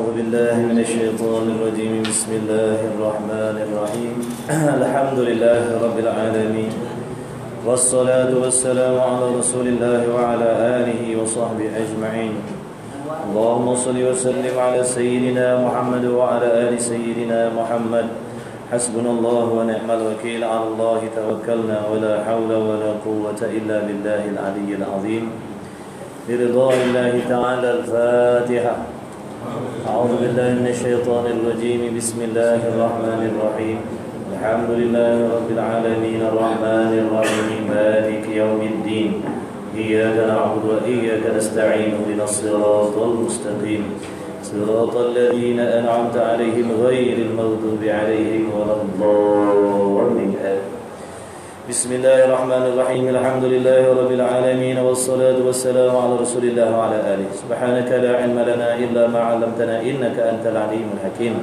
أعوذ بالله من الشيطان الرجيم. بسم الله الرحمن الرحيم. الحمد لله رب العالمين، والصلاة والسلام على رسول الله وعلى آله وصحبه أجمعين. اللهم صل وسلم على سيدنا محمد وعلى آل سيدنا محمد. حسبنا الله ونعم الوكيل. على الله توكلنا ولا حول ولا قوة إلا بالله العلي العظيم. برضا الله تعالى. الفاتحة. أعوذ بالله من الشيطان الرجيم. بسم الله الرحمن الرحيم. الحمد لله رب العالمين الرحمن الرحيم مالك يوم الدين. إياك نعبد وإياك نستعين. اهدنا الصراط المستقيم صراط الذين أنعمت عليهم غير المغضوب عليهم ولا الضالين. بسم الله الرحمن الرحيم. الحمد لله رب العالمين، والصلاة والسلام على رسول الله وعلى آله. سبحانك لا علم لنا إلا ما علمتنا إنك أنت العليم الحكيم.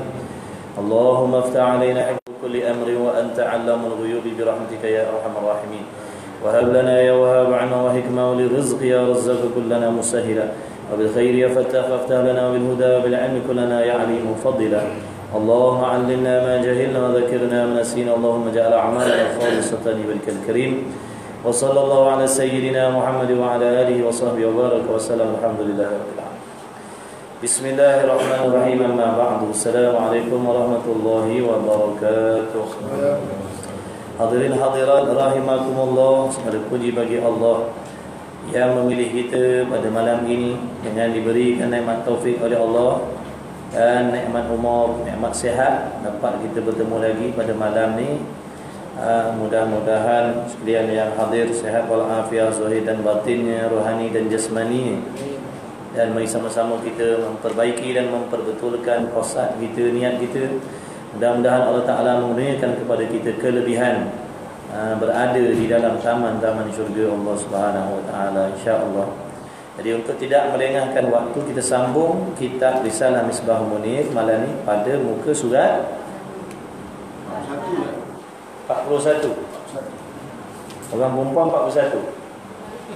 اللهم افتح علينا حكم كل أمر وأنت علام الغيوب برحمتك يا أرحم الراحمين. وهب لنا يا وهاب عنا وحكمة وللرزق يا رزاق كلنا مسهلا. وبالخير يا فتاح فافتح لنا، وبالهدى وبالعلم كلنا يا عليم فضلا. اللهم علمنا ما جهلنا وذكرنا ما نسينا. اللهم اجعل أعمالنا خالصة لوجهك الكريم. وصلى الله على سيدنا محمد وعلى آله وصحبه وبارك وسلم. الحمد لله رب العالمين. بسم الله الرحمن الرحيم. أما بعد. السلام عليكم ورحمة الله وبركاته. Hadirin hadirat rahimakumullah, segala puji bagi Allah yang memilih kita pada malam ini dengan diberikan nikmat taufik oleh Allah dan nikmat umur, nikmat sihat, dapat kita bertemu lagi pada malam ni. Mudah-mudahan sekalian yang hadir sihat walafiat zahir dan batinnya, rohani dan jasmani, dan mari sama-sama kita memperbaiki dan memperbetulkan qasad kita, niat kita. Mudah-mudahan Allah Ta'ala mengurniakan kepada kita kelebihan berada di dalam taman-taman syurga Allah Subhanahu Wa Ta'ala, insya-Allah. Jadi untuk tidak melengahkan waktu, kita sambung kitab Risalah Misbah Munir malam ni pada muka surat 41. Orang perempuan 41,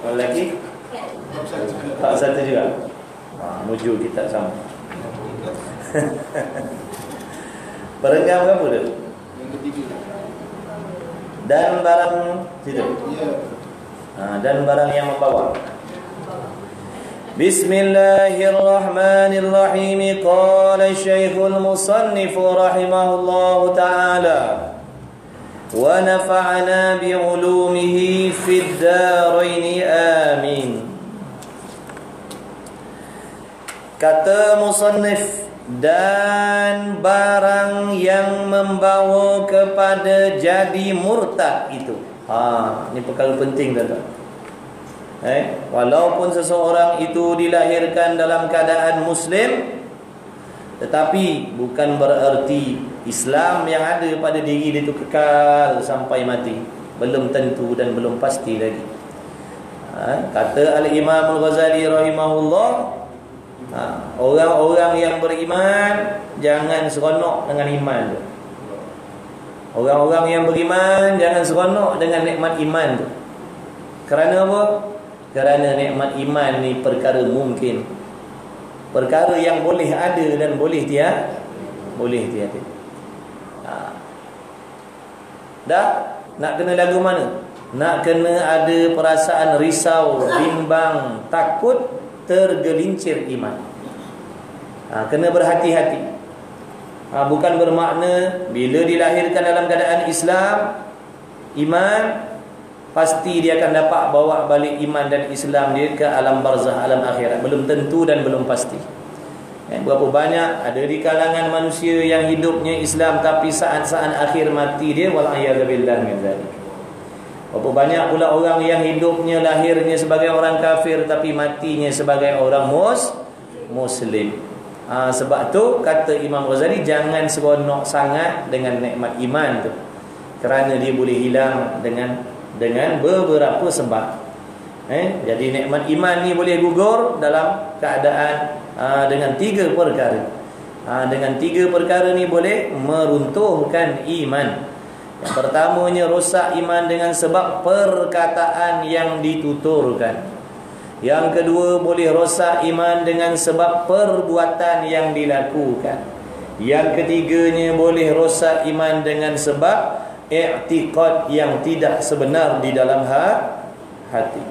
orang lelaki 41 juga. Menuju kitab sama. Perenggam berapa dia? Yang ketiga. Dan barang situ. Dan barang yang membawa. Bismillahirrahmanirrahim. Qala Syekhul Musannif rahimahullahu ta'ala, wa nafa'ana bi'ulumihi fid darain amin. Kata musannif, dan barang yang membawa kepada jadi murtad itu. Ini perkara penting, tuan-tuan. Walaupun seseorang itu dilahirkan dalam keadaan muslim, tetapi bukan bererti Islam yang ada pada diri dia itu kekal sampai mati. Belum tentu dan belum pasti lagi. Kata Al-Imam Al-Ghazali rahimahullah, orang-orang yang beriman jangan seronok dengan iman tu. Orang-orang yang beriman jangan seronok dengan nikmat iman tu. Kerana apa? Kerana nikmat iman ni perkara mungkin, perkara yang boleh ada dan boleh tiada. Dah nak kena lagu mana? Nak kena ada perasaan risau, bimbang, takut, tergelincir iman. Kena berhati-hati. Bukan bermakna bila dilahirkan dalam keadaan Islam, iman, pasti dia akan dapat bawa balik iman dan Islam dia ke alam barzah, alam akhirat. Belum tentu dan belum pasti. Berapa banyak ada di kalangan manusia yang hidupnya Islam, tapi saat-saat akhir mati dia wal'iyadzubillah min zalik. Berapa banyak pula orang yang hidupnya, lahirnya sebagai orang kafir, tapi matinya sebagai orang muslim. Sebab tu kata Imam Ghazali, jangan seronok sangat dengan nikmat iman tu, kerana dia boleh hilang dengan beberapa sebab. Jadi nikmat iman ni boleh gugur dalam keadaan dengan tiga perkara. Dengan tiga perkara ni boleh meruntuhkan iman. Yang pertamanya, rosak iman dengan sebab perkataan yang dituturkan. Yang kedua, boleh rosak iman dengan sebab perbuatan yang dilakukan. Yang ketiganya, boleh rosak iman dengan sebab i'tiqad yang tidak sebenar di dalam hati.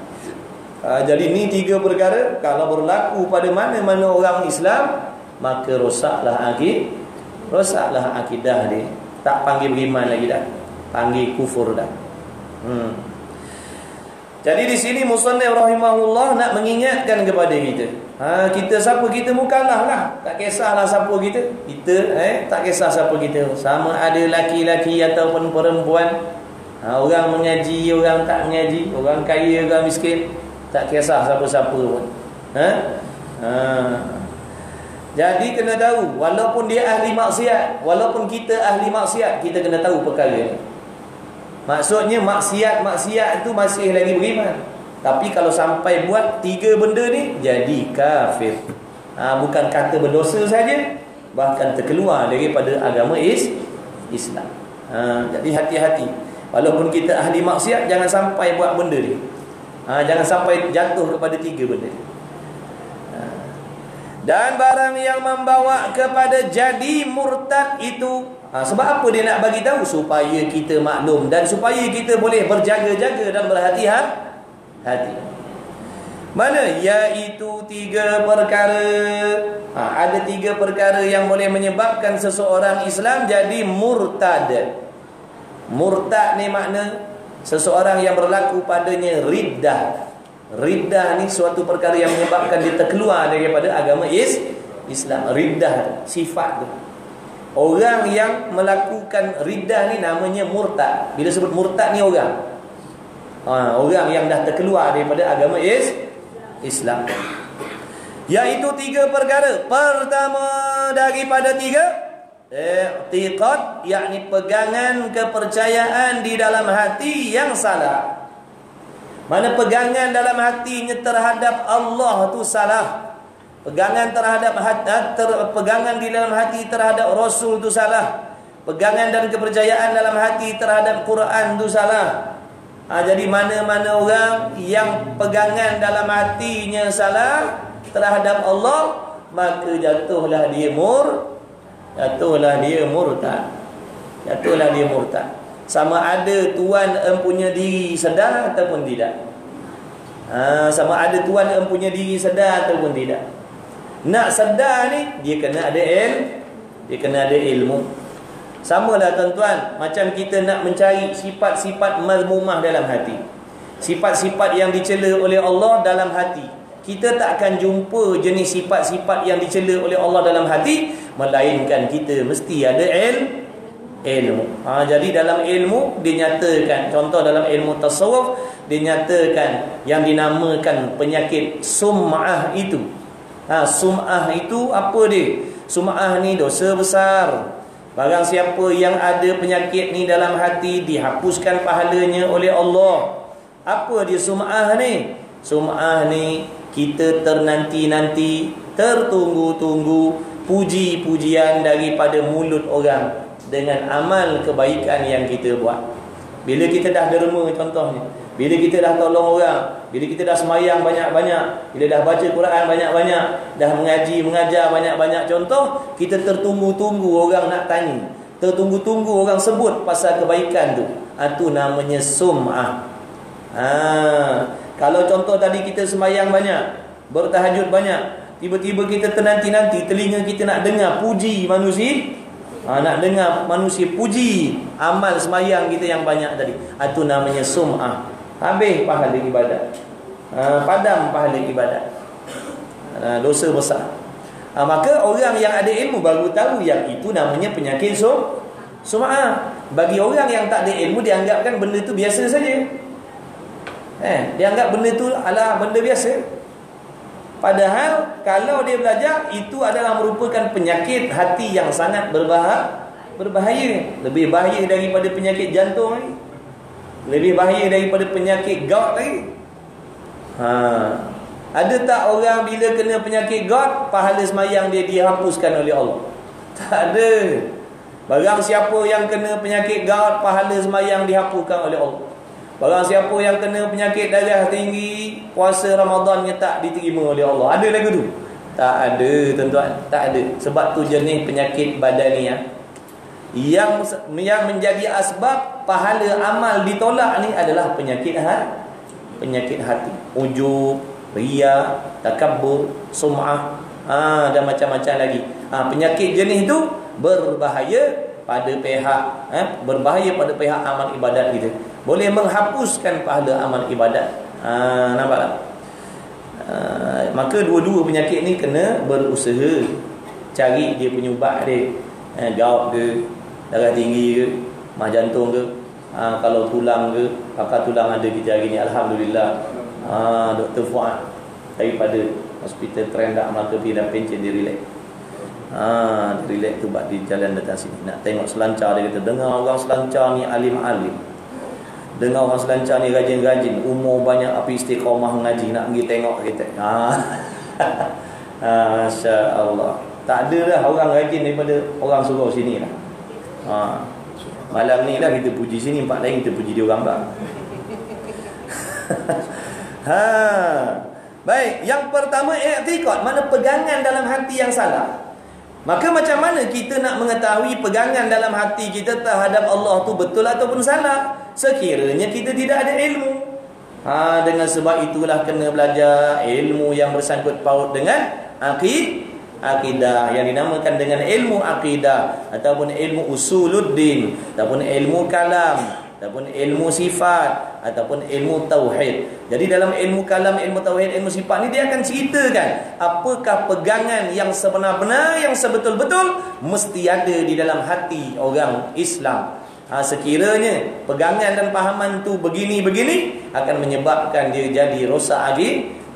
Jadi ni 3 perkara kalau berlaku pada mana-mana orang Islam, maka rosaklah akidah dia. Tak panggil beriman lagi dah, panggil kufur dah. Jadi di sini musannif rahimahullah nak mengingatkan kepada kita. Kita siapa kita mukallaf lah. Tak kisahlah siapa kita. Tak kisah siapa kita. Sama ada laki-laki ataupun perempuan. Orang mengaji, orang tak mengaji, orang kaya, orang miskin, tak kisah siapa-siapa pun. Jadi kena tahu, walaupun dia ahli maksiat, walaupun kita ahli maksiat, kita kena tahu perkara ni. Maksudnya maksiat itu masih lagi beriman. Tapi kalau sampai buat 3 benda ni, jadi kafir. Bukan kata berdosa saja, bahkan terkeluar daripada agama Islam. Jadi hati-hati. Walaupun kita ahli maksiat, jangan sampai buat benda ni. Jangan sampai jatuh kepada 3 benda ni. Dan barang yang membawa kepada jadi murtad itu, sebab apa dia nak bagi tahu? Supaya kita maklum dan supaya kita boleh berjaga-jaga dan berhati-hati. Mana? Iaitu 3 perkara. Ada 3 perkara yang boleh menyebabkan seseorang Islam jadi murtad. Murtad ni makna seseorang yang berlaku padanya riddah. Riddah ni suatu perkara yang menyebabkan dia terkeluar daripada agama Islam. Riddah sifat tu. Orang yang melakukan riddah ni namanya murtad. Bila sebut murtad ni orang yang dah terkeluar daripada agama Islam. Iaitu 3 perkara. Pertama daripada 3, i'tiqad, yakni pegangan kepercayaan di dalam hati yang salah. Mana pegangan dalam hatinya terhadap Allah tu salah. Pegangan pegangan di dalam hati terhadap Rasul tu salah. Pegangan dan kepercayaan dalam hati terhadap Quran tu salah. Jadi mana-mana orang yang pegangan dalam hatinya salah terhadap Allah, maka jatuhlah dia murtad. Sama ada tuan empunya diri sedar ataupun tidak. Sama ada tuan empunya diri sedar ataupun tidak. Nak sedar ni, dia kena ada ilmu. Samalah tuan-tuan, macam kita nak mencari sifat-sifat mazmumah dalam hati, sifat-sifat yang dicela oleh Allah dalam hati. Kita tak akan jumpa jenis sifat-sifat yang dicela oleh Allah dalam hati, melainkan kita mesti ada ilmu. Jadi dalam ilmu dinyatakan, contoh dalam ilmu tasawuf dinyatakan yang dinamakan penyakit sum'ah itu. Sum'ah itu apa dia? Sum'ah ni dosa besar. Barang siapa yang ada penyakit ni dalam hati, dihapuskan pahalanya oleh Allah. Apa dia sum'ah ni? Sum'ah ni kita ternanti-nanti, tertunggu-tunggu puji-pujian daripada mulut orang dengan amal kebaikan yang kita buat. Bila kita dah derma, contohnya, bila kita dah tolong orang, bila kita dah semayang banyak-banyak, bila dah baca Quran banyak-banyak, dah mengaji, mengajar banyak-banyak, contoh, kita tertunggu-tunggu orang nak tanya, tertunggu-tunggu orang sebut pasal kebaikan tu. Itu namanya sum'ah. Kalau contoh tadi kita semayang banyak, bertahajud banyak, tiba-tiba kita ternanti-nanti, telinga kita nak dengar puji manusia, nak dengar manusia puji amal semayang kita yang banyak tadi. Itu namanya sum'ah. Habis pahala ibadat, padam pahala ibadat, dosa besar. Maka orang yang ada ilmu baru tahu yang itu namanya penyakit sum'ah. Bagi orang yang tak ada ilmu, dia anggapkan benda itu biasa saja. Dia anggap benda itu adalah benda biasa. Padahal kalau dia belajar, itu adalah merupakan penyakit hati yang sangat berbahaya. Lebih bahaya daripada penyakit jantung lagi, lebih bahaya daripada penyakit gout lagi. Ada tak orang bila kena penyakit gout, pahala semayang dia dihapuskan oleh Allah? Tak ada. Barang siapa yang kena penyakit gout, pahala semayang dihapuskan oleh Allah. Barang siapa yang kena penyakit darah tinggi, puasa Ramadannya tak diterima oleh Allah. Ada lagu tu? Tak ada, tuan-tuan. Tak ada. Sebab tu jenis penyakit badaniah yang menjadi asbab pahala amal ditolak ni adalah penyakit hati. Ujub, riya, takabbur, sum'ah, dan macam-macam lagi. Penyakit jenis tu berbahaya pada pihak amal ibadat kita. Boleh menghapuskan pahala amal ibadat. Nampak tak? Maka dua-dua penyakit ni kena berusaha cari dia punya ubat dia. Gout ke, darah tinggi ke, mah jantung ke, kalau tulang ke, pakar tulang ada kita hari ni, alhamdulillah. Dr. Fuad daripada Hospital Terendak Melaka Pilihan Pencen dia relax. Dia relax tu buat di jalan datang sini. Nak tengok selancar, dia kata dengar orang selancar ni alim-alim, dengar orang selancar ni rajin-rajin, umur banyak api istiqamah mengaji, nak pergi tengok kita. Masya Allah. Tak ada dah orang rajin daripada orang surau sini lah. Malam ni lah kita puji sini, empat lain kita puji dia orang bang. Baik, yang pertama i'tiqad, mana pegangan dalam hati yang salah. Maka macam mana kita nak mengetahui pegangan dalam hati kita terhadap Allah tu betul ataupun salah? Sekiranya kita tidak ada ilmu. Dengan sebab itulah kena belajar ilmu yang bersangkut paut dengan akidah, yang dinamakan dengan ilmu akidah, ataupun ilmu usuluddin, ataupun ilmu kalam, ataupun ilmu sifat, ataupun ilmu tauhid. Jadi dalam ilmu kalam, ilmu tauhid, ilmu sifat ni dia akan ceritakan apakah pegangan yang sebenar-benar, yang sebetul-betul mesti ada di dalam hati orang Islam. Sekiranya pegangan dan pahaman tu begini-begini, akan menyebabkan dia jadi rosak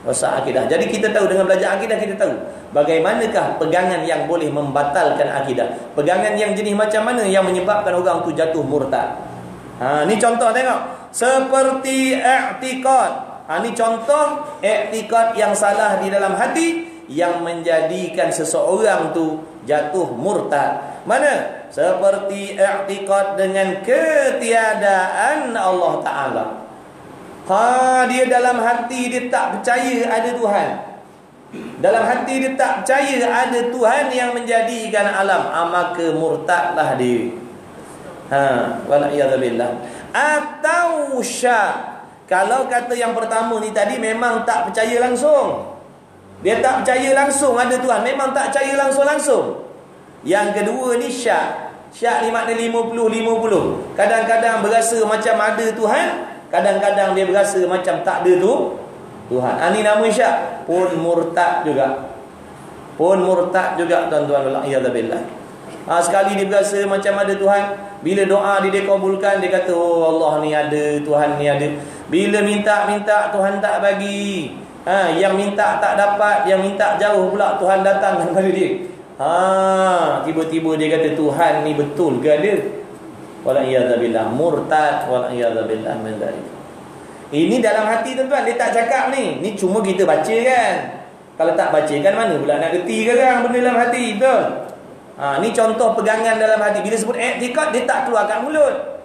akidah. Jadi kita tahu, dengan belajar akidah kita tahu bagaimanakah pegangan yang boleh membatalkan akidah. Pegangan yang jenis macam mana yang menyebabkan orang tu jatuh murtad. Ni contoh tengok. Seperti i'tiqad. Ni contoh i'tiqad yang salah di dalam hati yang menjadikan seseorang tu jatuh murtad. Mana? Seperti i'tiqad dengan ketiadaan Allah Ta'ala. Dia dalam hati dia tak percaya ada Tuhan. Dalam hati dia tak percaya ada Tuhan yang menjadikan alam. Maka murtadlah dia. Wala'iyadzubillah. Atau syak. Kalau kata yang pertama ni tadi memang tak percaya langsung. Dia tak percaya langsung ada Tuhan, memang tak percaya langsung. Yang kedua ni syak. Syak ni makna 50-50. Kadang-kadang berasa macam ada Tuhan, kadang-kadang dia berasa macam tak ada Tuhan. Ini nama syak. Pun murtad juga. Tuan-tuan wala'iyadzubillah. Sekali dia berasa macam ada Tuhan, bila doa dia dikabulkan, dia kata oh Allah ni ada, Tuhan ni ada. Bila minta Tuhan tak bagi. Yang minta tak dapat, yang minta jauh pula Tuhan datang kepada dia. Tiba-tiba dia kata Tuhan ni betul ke ada? Wala'iyadzubillah. Murtad. Wala'iyadzubillah min dzalik. Ini dalam hati tuan-tuan, dia tak cakap ni. Ni cuma kita baca kan. Kalau tak baca kan mana pula nak kerti kan benda dalam hati, betul? Ni contoh pegangan dalam hati. Bila sebut i'tiqad, dia tak keluar kat mulut.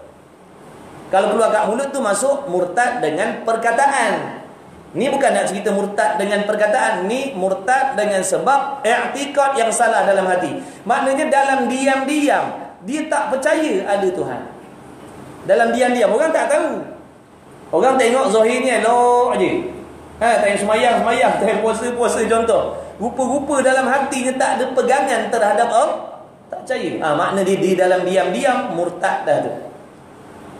Kalau keluar kat mulut tu masuk murtad dengan perkataan. Ni bukan nak cerita murtad dengan perkataan. Ni murtad dengan sebab i'tiqad yang salah dalam hati. Maknanya dalam diam-diam dia tak percaya ada Tuhan. Dalam diam-diam, orang tak tahu. Orang tengok zahirnya elok je. Tengok semayang, tengok puasa contoh. Rupa-rupa dalam hatinya tak ada pegangan terhadap Allah. Tak percaya. Makna dia di dalam diam-diam murtad dah tu.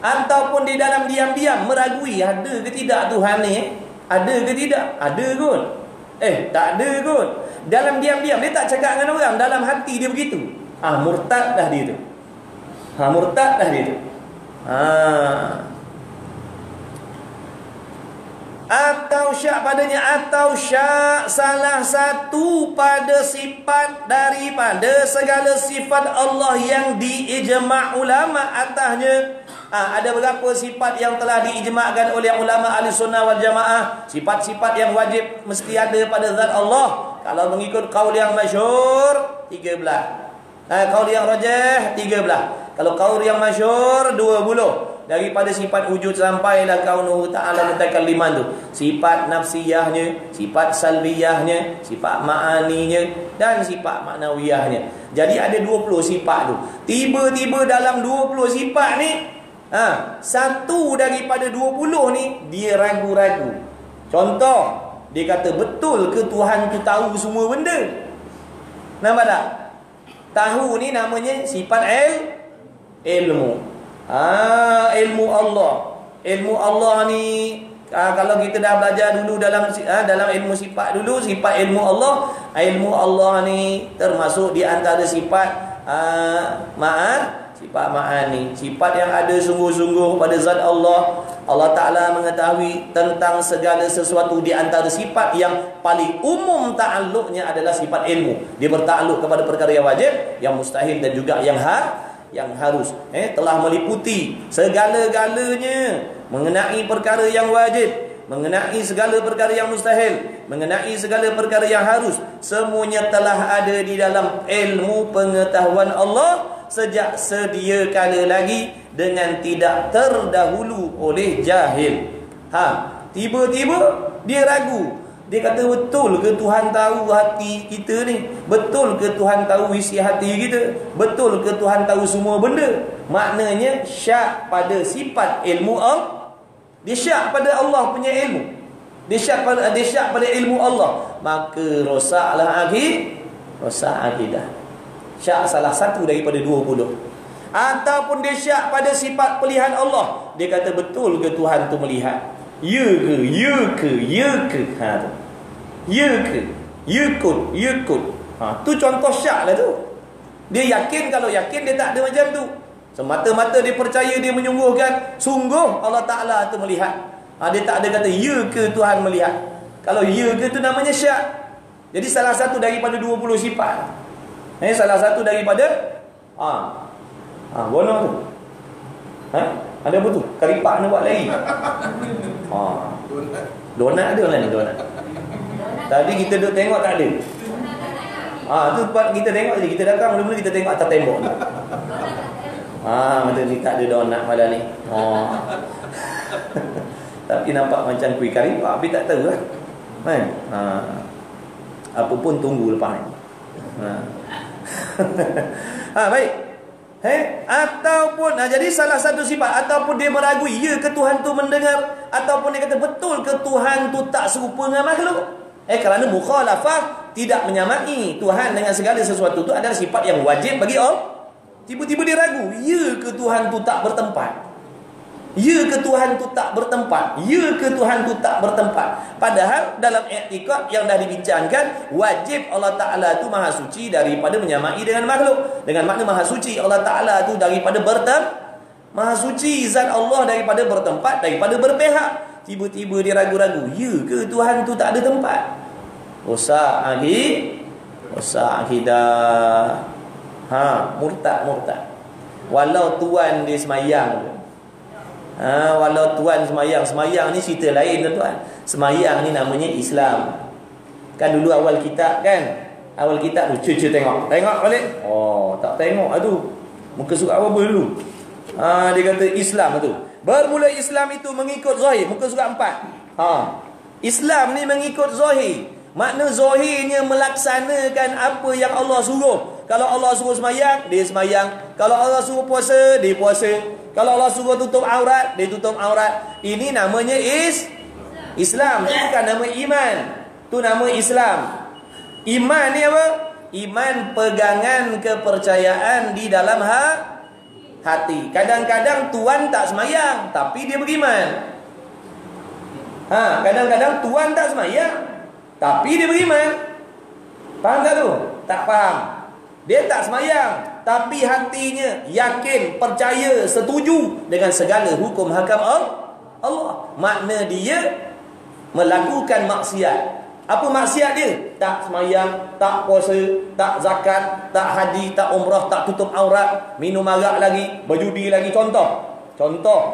Ataupun di dalam diam-diam meragui ada ke tidak Tuhan ni. Ada ke tidak? Ada kot. Tak ada kot. Dalam diam-diam dia tak cakap dengan orang, dalam hati dia begitu. Murtad dah dia tu. Murtad dah dia tu. Atau syak padanya, atau syak salah satu pada sifat daripada segala sifat Allah yang diijma' ulama atasnya. Ada berapa sifat yang telah diijma'kan oleh ulama ahli sunnah wal jamaah. Sifat-sifat yang wajib mesti ada pada zat Allah. Kalau mengikut qaul yang masyhur 13. Qaul yang rajih 13. Kalau qaul yang masyhur 20. daripada sifat wujud sampailah kaunuhu ta'ala mutakalliman tu. Sifat nafsiyahnya, sifat salbiyahnya, sifat ma'aninya dan sifat maknawiyahnya. Jadi ada 20 sifat tu. Tiba-tiba dalam 20 sifat ni, satu daripada 20 ni dia ragu-ragu. Contoh, dia kata betul ke Tuhan tu tahu semua benda? Nampak tak? Tahu ni namanya sifat ilmu. Ilmu Allah. Ilmu Allah ni kalau kita dah belajar dulu dalam ilmu sifat dulu, sifat ilmu Allah ni termasuk di antara sifat sifat ma'ani, sifat yang ada sungguh-sungguh pada zat Allah. Allah Ta'ala mengetahui tentang segala sesuatu. Di antara sifat yang paling umum ta'alluqnya adalah sifat ilmu. Dia bertakluk kepada perkara yang wajib, yang mustahil dan juga yang harus. Telah meliputi segala-galanya mengenai perkara yang wajib, mengenai segala perkara yang mustahil, mengenai segala perkara yang harus. Semuanya telah ada di dalam ilmu pengetahuan Allah sejak sedia kala lagi, dengan tidak terdahulu oleh jahil. Tiba-tiba dia ragu. Dia kata betul ke Tuhan tahu hati kita ni? Betul ke Tuhan tahu isi hati kita? Betul ke Tuhan tahu semua benda? Maknanya syak pada sifat ilmu Allah. Dia syak pada Allah punya ilmu. Dia syak pada ilmu Allah. Maka rosaklah rosak akidah. Syak salah satu daripada 20. Ataupun dia syak pada sifat pelihat Allah. Dia kata betul ke Tuhan tu melihat? Ya ke? Ya ke? Ya ke? Yakut. Tu contoh syak lah tu. Dia yakin, kalau yakin dia tak ada macam tu. Semata-mata dia percaya, dia menyungguhkan sungguh Allah Ta'ala tu melihat. Dia tak ada kata ya ke Tuhan melihat. Kalau ya ke tu namanya syak. Jadi salah satu daripada 20 sifat. Salah satu daripada bono tu. Ada apa tu? Karipak nak buat lagi. Donat ada lah ni, donat. Tadi kita duduk tengok tak ada. Tu kita tengok je. Kita datang mula-mula kita tengok atas tembok tu. Betul ni tak ada donat malam ni. Tapi nampak macam kuih karipak, tapi tak tahu lah. Apa pun tunggu lepas ni. Baik. Ataupun jadi salah satu sifat, ataupun dia meragui ya ke Tuhan tu mendengar, ataupun dia kata betul ke Tuhan tu tak serupa dengan makhluk. Kerana mukhalafah, tidak menyamai Tuhan dengan segala sesuatu tu adalah sifat yang wajib bagi Allah. Tiba-tiba dia ragu, ya ke Tuhan tu tak bertempat? Ya ke Tuhan tu tak bertempat? Ya ke Tuhan tu tak bertempat? Padahal dalam i'tikad yang dah dibincangkan, wajib Allah Ta'ala tu maha suci daripada menyamai dengan makhluk. Dengan makna maha suci Allah Ta'ala tu daripada maha suci zat Allah daripada bertempat, daripada berpihak. Tiba-tiba dia ragu-ragu, ya ke Tuhan tu tak ada tempat? Rosak akidah. Murtad. Walau tuan dia semayang, walau tuan semayang ni cerita lain tuan. Semayang ni namanya Islam. Kan dulu awal kitab tu cucu tengok balik. Tak tengok tu. Muka surat apa dulu? Dia kata Islam tu. Bermula Islam itu mengikut zahir. Muka surat 4. Islam ni mengikut zahir. Makna zahirnya melaksanakan apa yang Allah suruh. Kalau Allah suruh semayang, dia semayang. Kalau Allah suruh puasa, dia puasa. Kalau Allah suruh tutup aurat, dia tutup aurat. Ini namanya Islam. Itu bukan nama iman. Itu nama Islam. Iman ni apa? Iman pegangan kepercayaan di dalam hati. Kadang-kadang tuan tak semayang, tapi dia beriman. Kadang-kadang tuan tak semayang, tapi dia beriman. Faham tak tu? Tak faham. Dia tak semayang, tapi hatinya yakin, percaya, setuju dengan segala hukum hakam Allah. Makna dia melakukan maksiat. Apa maksiat dia? Tak semayang, tak puasa, tak zakat, tak haji, tak umrah, tak tutup aurat, minum arak lagi, berjudi lagi, contoh.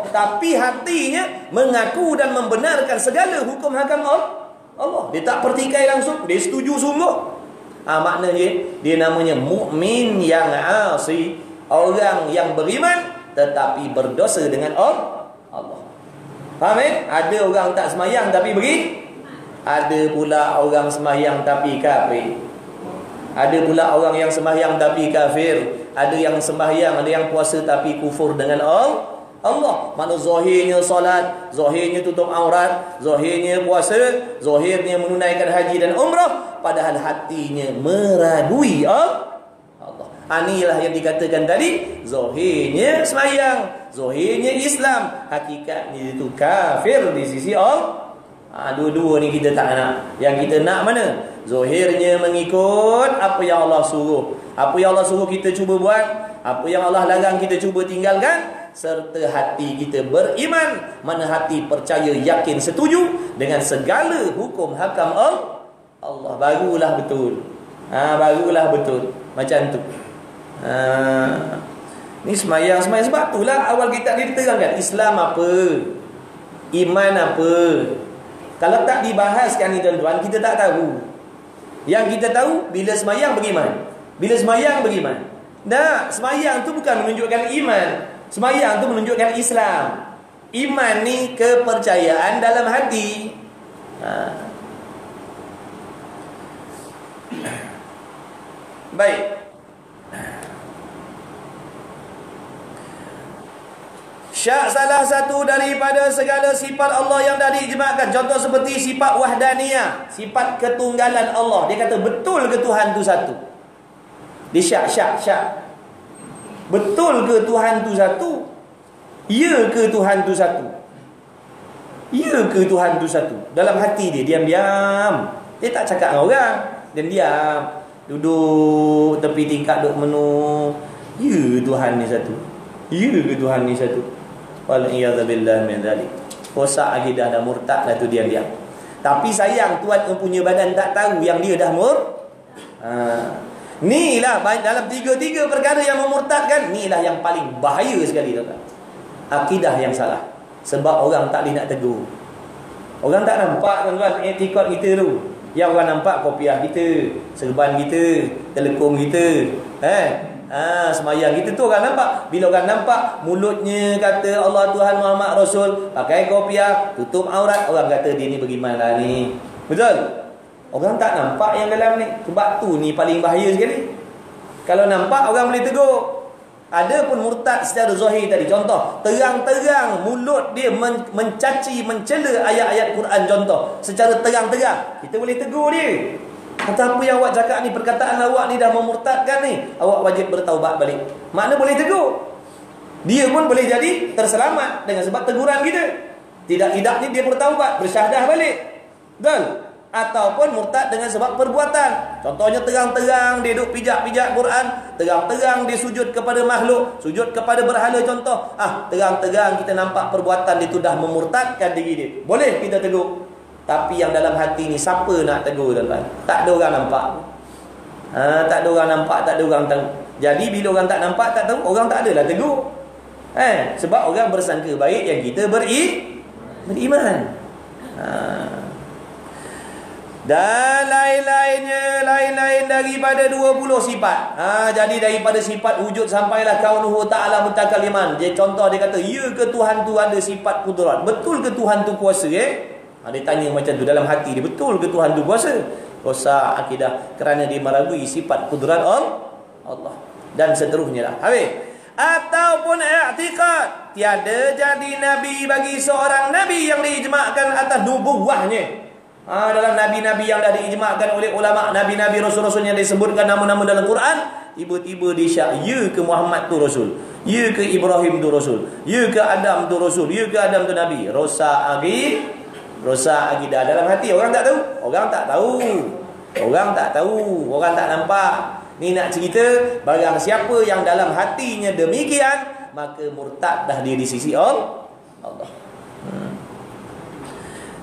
Tapi hatinya mengaku dan membenarkan segala hukum hakam Allah. Dia tak pertikai langsung, dia setuju sungguh. Maknanya dia namanya mukmin yang asi. Orang yang beriman tetapi berdosa dengan Allah. Faham Ada orang tak semayang tapi ada pula orang semayang tapi kafir. Ada pula orang yang sembahyang tapi kafir. Ada yang sembahyang, ada yang puasa tapi kufur dengan Allah. Mana zahirnya solat, zahirnya tutup aurat, zahirnya puasa, zahirnya menunaikan haji dan umrah, padahal hatinya meradui Allah. Inilah yang dikatakan tadi, zahirnya sembahyang, zahirnya Islam, hakikatnya itu kafir di sisi Allah. Dua-dua ni kita tak nak. Yang kita nak mana? Zahirnya mengikut apa yang Allah suruh. Apa yang Allah suruh kita cuba buat, apa yang Allah larang kita cuba tinggalkan, serta hati kita beriman. Mana hati percaya, yakin, setuju dengan segala hukum hakam Allah, barulah betul. Barulah betul. Macam tu. Ni semayang sebab itulah awal kita ni diterangkan Islam apa, iman apa. Kalau tak dibahaskan ni tuan-tuan, kita tak tahu. Yang kita tahu, bila semayang beriman. Bila semayang beriman. Nah, semayang tu bukan menunjukkan iman. Semayang tu menunjukkan Islam. Iman ni kepercayaan dalam hati. Baik. Syak salah satu daripada segala sifat Allah yang dah diijma'kan. Contoh seperti sifat wahdaniyah, sifat ketunggalan Allah. Dia kata betul ke Tuhan tu satu? Dia syak. Betul ke Tuhan tu satu? Ya ke Tuhan tu satu? Ya ke Tuhan tu satu? Dalam hati dia, diam-diam. Dia tak cakap dengan orang. Diam-diam. Duduk tepi tingkap, duduk menu. Ya Tuhan ni satu? Ya ke Tuhan ni satu? Wal'iyadzubillah min dzalik. Rosak akidah dah, murtad dah tu diam-diam. Tapi sayang tuan punya badan tak tahu yang dia dah Inilah dalam tiga perkara yang memurtadkan, inilah yang paling bahaya sekali tuan. Akidah yang salah. Sebab orang tak boleh nak tegur. Orang tak nampak tuan-tuan etikad kita tu. Yang orang nampak kopiah kita, serban kita, telekung kita, semayang kita tu orang nampak. Bila orang nampak mulutnya kata Allah, Tuhan, Muhammad, Rasul, pakai kopiah, tutup aurat, orang kata dia ni beriman lah ni. Betul? Orang tak nampak yang dalam ni. Sebab tu ni paling bahaya sekali. Kalau nampak orang boleh tegur. Ada pun murtad secara zahir tadi. Contoh, terang-terang mulut dia mencaci, mencela ayat-ayat Quran. Contoh, secara terang-terang kita boleh tegur dia. Kata apa yang awak cakap ni, perkataan awak ni dah memurtadkan ni, awak wajib bertaubat balik. Makna boleh tegur. Dia pun boleh jadi terselamat dengan sebab teguran kita. Tidak-tidaknya dia bertaubat, bersyahadah balik. Betul? Ataupun murtad dengan sebab perbuatan. Contohnya terang-terang dia duduk pijak-pijak Quran, terang-terang dia sujud kepada makhluk, sujud kepada berhala contoh. Terang-terang kita nampak perbuatan dia tu dah memurtadkan diri dia. Boleh kita tegur. Tapi yang dalam hati ni siapa nak tegur tuan-tuan? Tak ada orang nampak. Tak ada orang nampak, tak ada orang tahu. Jadi bila orang tak nampak, tak tahu, orang tak adalah tegur. Sebab orang bersangka baik yang kita beriman. Dan lain-lain daripada 20 sifat. Jadi daripada sifat wujud sampailah kaunuhu ta'ala mutakalliman. Dia contoh dia kata, ya ke Tuhan tu ada sifat kudrat? Betul ke Tuhan tu kuasa? Dia tanya macam tu dalam hati dia, betul ke Tuhan tu kuasa? Rosak akidah kerana dia meragui sifat kudrat Allah. Dan seterusnya lah. Habis. Ataupun i'tiqad, tiada jadi nabi bagi seorang nabi yang diijma'kan atas nubuwahnya. Dalam nabi-nabi yang dah diijma'kan oleh ulama, nabi-nabi rasul-rasul yang disebutkan nama-nama dalam Quran, tiba-tiba disyak, ya ke Muhammad tu rasul, ya ke Ibrahim tu rasul, ya ke Adam tu rasul, ya ke Adam tu nabi. Rosak akidah dalam hati. Orang tak tahu. Orang tak tahu, orang tak nampak. Ni nak cerita, barang siapa yang dalam hatinya demikian, maka murtad dah dia di sisi Allah.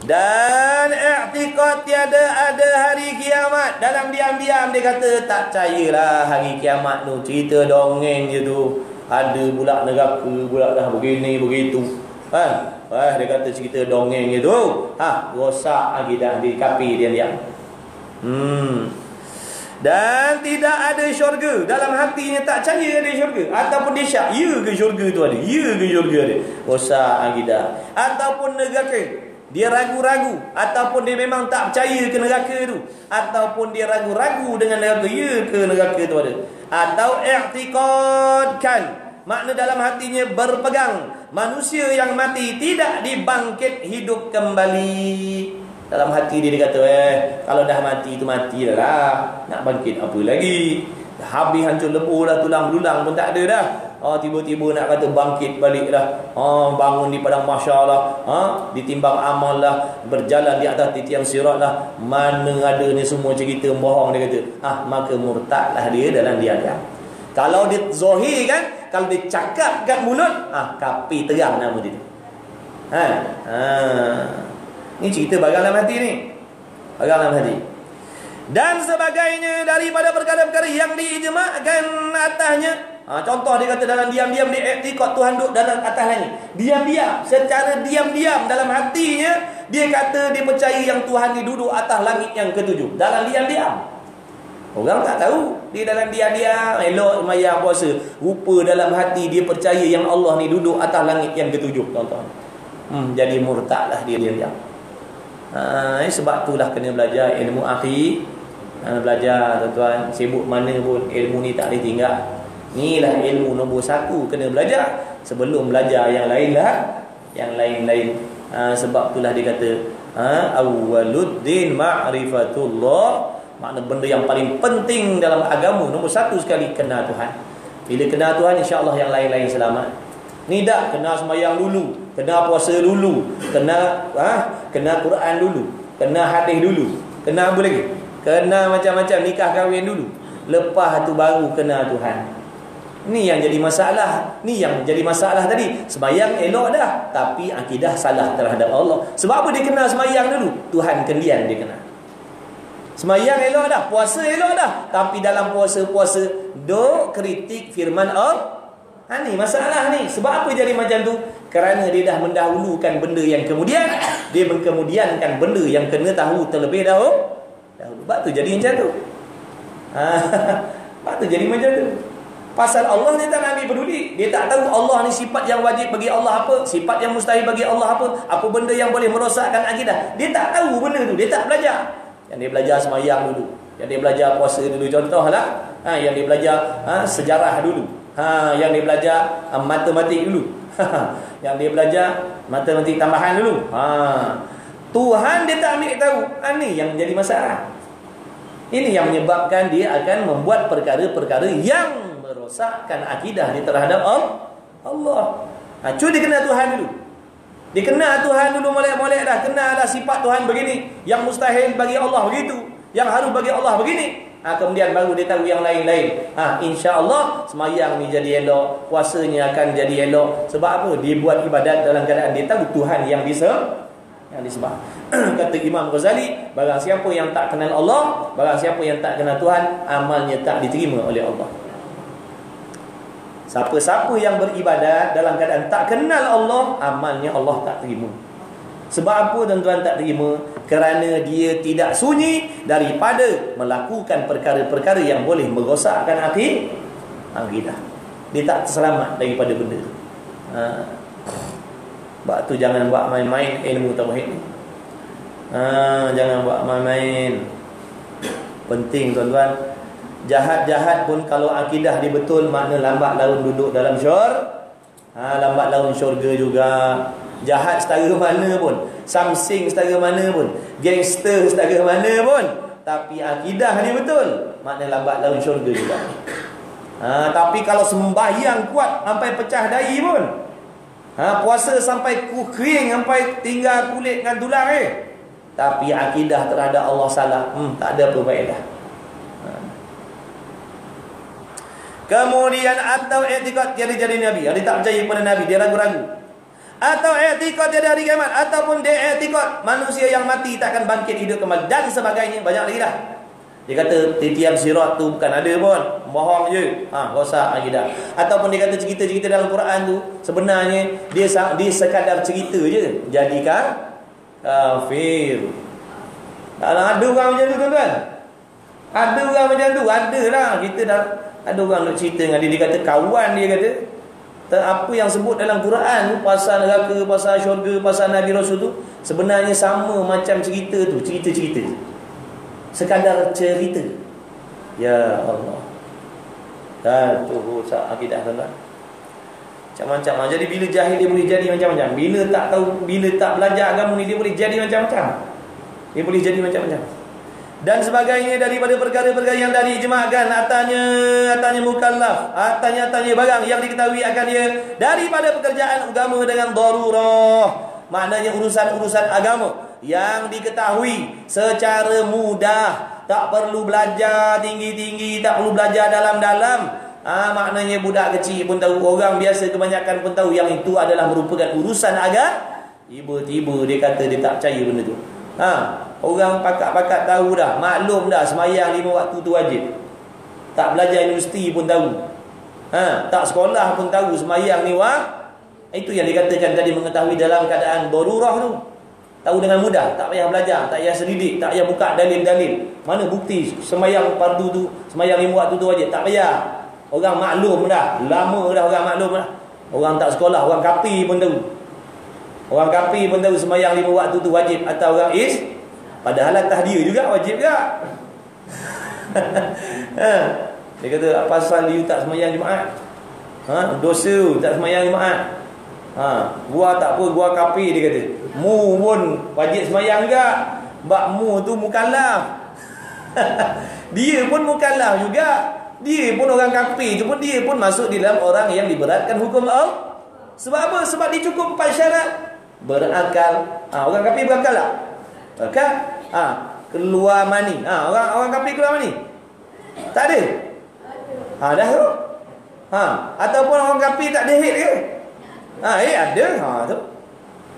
Dan i'tiqad tiada ada hari kiamat. Dalam diam-diam dia kata tak percayalah hari kiamat tu, cerita dongeng je tu. Ada pula neraka, pula dah begini begitu. Dia kata cerita dongeng je tu. Rosak akidah di kapi dia. Dan tidak ada syurga. Dalam hatinya tak percaya ada syurga. Ataupun dia syak, ya ke syurga tu ada? Ya ke syurga ada? Rosak akidah. Ataupun neraka, dia ragu-ragu. Ataupun dia memang tak percaya ke neraka tu. Ataupun dia ragu-ragu dengan neraka, ya ke neraka tu ada? Atau i'tiqadkan, makna dalam hatinya berpegang, manusia yang mati tidak dibangkit hidup kembali. Dalam hati dia kata, kalau dah mati tu mati dah lah. Nak bangkit apa lagi? Dah habis hancur lebur dah, tulang belulang pun tak ada dah. Tiba-tiba nak kata bangkit balik dah. Bangun di padang mahsyar lah. Ditimbang amal lah. Berjalan di atas titian sirat lah. Mana ada ni semua cerita bohong, dia kata. Maka murtadlah dia dalam diam-diam. Kalau dia zahir kan, kalau dia cakap kat mulut, kafir terang nama dia. Ini cerita barang dalam hati ni. Barang dalam hati. Dan sebagainya daripada perkara-perkara yang diijma'kan atasnya. Contoh dia kata dalam diam-diam dia i'tiqad Tuhan duduk dalam atas langit. Diam-diam, secara diam-diam dalam hatinya dia kata dia percaya yang Tuhan ni duduk atas langit yang ketujuh. Dalam diam-diam. Orang tak tahu. Dia dalam diam-diam elok sembahyang puasa. Rupa dalam hati dia percaya yang Allah ni duduk atas langit yang ketujuh. Tuan-tuan. Jadi murtadlah dia diam-diam. Sebab itulah kena belajar ilmu akhi. Belajar tuan-tuan. Sibuk mana pun ilmu ni tak boleh tinggal. Inilah ilmu nombor 1 kena belajar. Sebelum belajar yang lain lah. Yang lain-lain. Sebab itulah dia kata awwaluddin ma'rifatullah. Makna benda yang paling penting dalam agama nombor 1 sekali kenal Tuhan. Bila kenal Tuhan, insya-Allah yang lain-lain selamat. Ni dah kena sembahyang dulu, kena puasa dulu, kena Quran dulu, kena hadis dulu, kena apa lagi? Kena macam-macam nikah kahwin dulu. Lepas tu baru kena Tuhan. Ni yang jadi masalah. Ni yang jadi masalah tadi. Sembahyang elok dah, tapi akidah salah terhadap Allah. Sebab apa dia kena sembahyang dulu? Tuhan kendian dia kena. Sembahyang elok dah, puasa elok dah, tapi dalam puasa-puasa duk kritik firman Allah. Ni masalah ni. Sebab apa jadi macam tu? Kerana dia dah mendahulukan benda yang kemudian. Dia mengkemudiankan benda yang kena tahu terlebih dahulu. Sebab tu jadi macam tu. Sebab tu jadi macam tu. Pasal Allah dia tak ambil peduli. Dia tak tahu Allah ni sifat yang wajib bagi Allah apa, sifat yang mustahil bagi Allah apa benda yang boleh merosakkan akidah. Dia tak tahu benda tu. Dia tak belajar. Yang dia belajar sembahyang dulu, yang dia belajar puasa dulu, contohlah. Yang dia belajar sejarah dulu. Yang dia belajar matematik dulu. Yang dia belajar matematik tambahan dulu. Tuhan dia tak ambil tahu. Ni yang jadi masalah. Ini yang menyebabkan dia akan membuat perkara-perkara yang merosakkan akidah dia terhadap Allah. Dia kenal Tuhan dulu. Dia kenal Tuhan dulu, molek-molek dah. Kenal dah sifat Tuhan begini. Yang mustahil bagi Allah begitu. Yang harus bagi Allah begini. Kemudian baru dia tahu yang lain-lain. InsyaAllah semayang ni jadi elok, puasanya akan jadi elok. Sebab apa? Dia buat ibadat dalam keadaan dia tahu Tuhan yang disembah. Kata Imam Ghazali, barang siapa yang tak kenal Allah, barang siapa yang tak kenal Tuhan, amalnya tak diterima oleh Allah. Siapa-siapa yang beribadat dalam keadaan tak kenal Allah, amalnya Allah tak terima. Sebab apa tuan-tuan tak terima? Kerana dia tidak sunyi daripada melakukan perkara-perkara yang boleh merosakkan akidah. Dia tak terselamat daripada benda itu. Sebab tu jangan buat main-main ilmu tauhid ni. Jangan buat main-main. Penting tuan-tuan. Jahat-jahat pun kalau akidah dia betul, makna lambat laun duduk dalam lambat laun syurga juga. Jahat setara mana pun, samsing setara mana pun, gangster setara mana pun, tapi akidah dia betul, makna lambat laun syurga juga. Tapi kalau sembahyang kuat sampai pecah dahi pun, puasa sampai kering, sampai tinggal kulit dengan tulang tapi akidah terhadap Allah salah, tak ada apa faedah. Kemudian atau i'tiqad tiada jadi nabi, dia tak percaya kepada nabi, dia ragu-ragu. Atau i'tiqad tiada hari kiamat, ataupun dia i'tiqad manusia yang mati takkan bangkit hidup kembali dan sebagainya, banyak lagi dah. Dia kata titian sirat tu bukan ada pun, bohong je. Rosak akidah. Ataupun dia kata cerita-cerita dalam Quran tu sebenarnya dia sekadar cerita je, jadikan kafir. Tak ada orang macam tu tuan-tuan. Ada orang macam tu, ada lah. Kita dah ada orang nak cerita dengan dia, dia kata kawan dia kata apa yang sebut dalam Quran pasal neraka, pasal syurga, pasal Nabi Rasul tu sebenarnya sama macam cerita tu, cerita-cerita. Sekadar cerita. Ya Allah. Dan tu rusak akidah tuan-tuan. Macam-macam. Jadi bila jahil dia boleh jadi macam-macam. Bila tak tahu, bila tak belajar agama ni dia boleh jadi macam-macam. Dia boleh jadi macam-macam. Dan sebagainya daripada perkara-perkara yang dah diijma'kan, atanya mukallaf, atanya barang yang diketahui akan dia daripada pekerjaan agama dengan darurah. Maknanya urusan-urusan agama yang diketahui secara mudah, tak perlu belajar tinggi-tinggi, tak perlu belajar dalam-dalam. Maknanya budak kecil pun tahu, orang biasa kebanyakan pun tahu yang itu adalah merupakan urusan agama. Tiba-tiba dia kata dia tak percaya benda tu. Orang pakat-pakat tahu dah, maklum dah semayang 5 waktu tu wajib. Tak belajar universiti pun tahu. Tak sekolah pun tahu semayang ni itu yang dikatakan tadi, mengetahui dalam keadaan darurah tu. Tahu dengan mudah, tak payah belajar, tak payah selidik, tak payah buka dalil-dalil. Mana bukti semayang fardu tu, semayang 5 waktu tu wajib, tak payah. Orang maklum dah, lama dah orang maklum dah. Orang tak sekolah, orang kapi pun tahu. Orang kapi pun tahu semayang 5 waktu tu wajib, atau orang padahal atas dia juga wajib juga. Dia kata apa pasal you tak semayang Jumaat? Dosa tak semayang Jumaat. Gua tak apa, gua kapi, dia kata. Mu pun wajib semayang juga. Mbak mu tu mukallaf. Dia pun mukallaf juga. Dia pun orang kapi tu pun, dia pun masuk di dalam orang yang diberatkan hukum Allah. Sebab apa? Sebab dia cukup 4 syarat. Berakal. Orang kapi berakal tak? Berakal? Keluar mani. Orang kapi keluar mani? Tak ada? Dah tu. Ataupun orang kapi tak ada haid ke? Ada. Tu.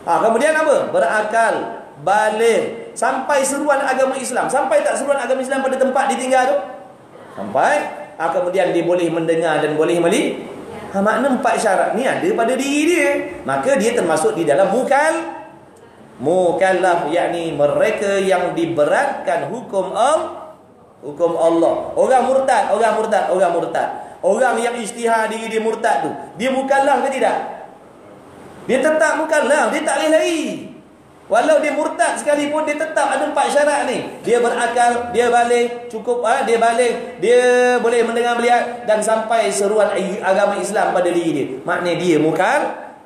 Kemudian apa? Berakal, balik, sampai seruan agama Islam. Sampai tak seruan agama Islam pada tempat ditinggal tu? Sampai. Kemudian dia boleh mendengar dan boleh melihat. Makna 4 syarat ni ada pada diri dia. Maka dia termasuk di dalam mukallaf, yakni mereka yang diberatkan hukum Allah. Orang murtad. Orang yang isytihar diri dia murtad tu, dia mukallaf ke tidak? Dia tetap mukallaf, dia tak boleh lari. Walau dia murtad sekalipun, dia tetap ada 4 syarat ni. Dia berakal, dia balik, cukup dia balik, dia boleh mendengar melihat, dan sampai seruan agama Islam pada diri dia. Maknanya dia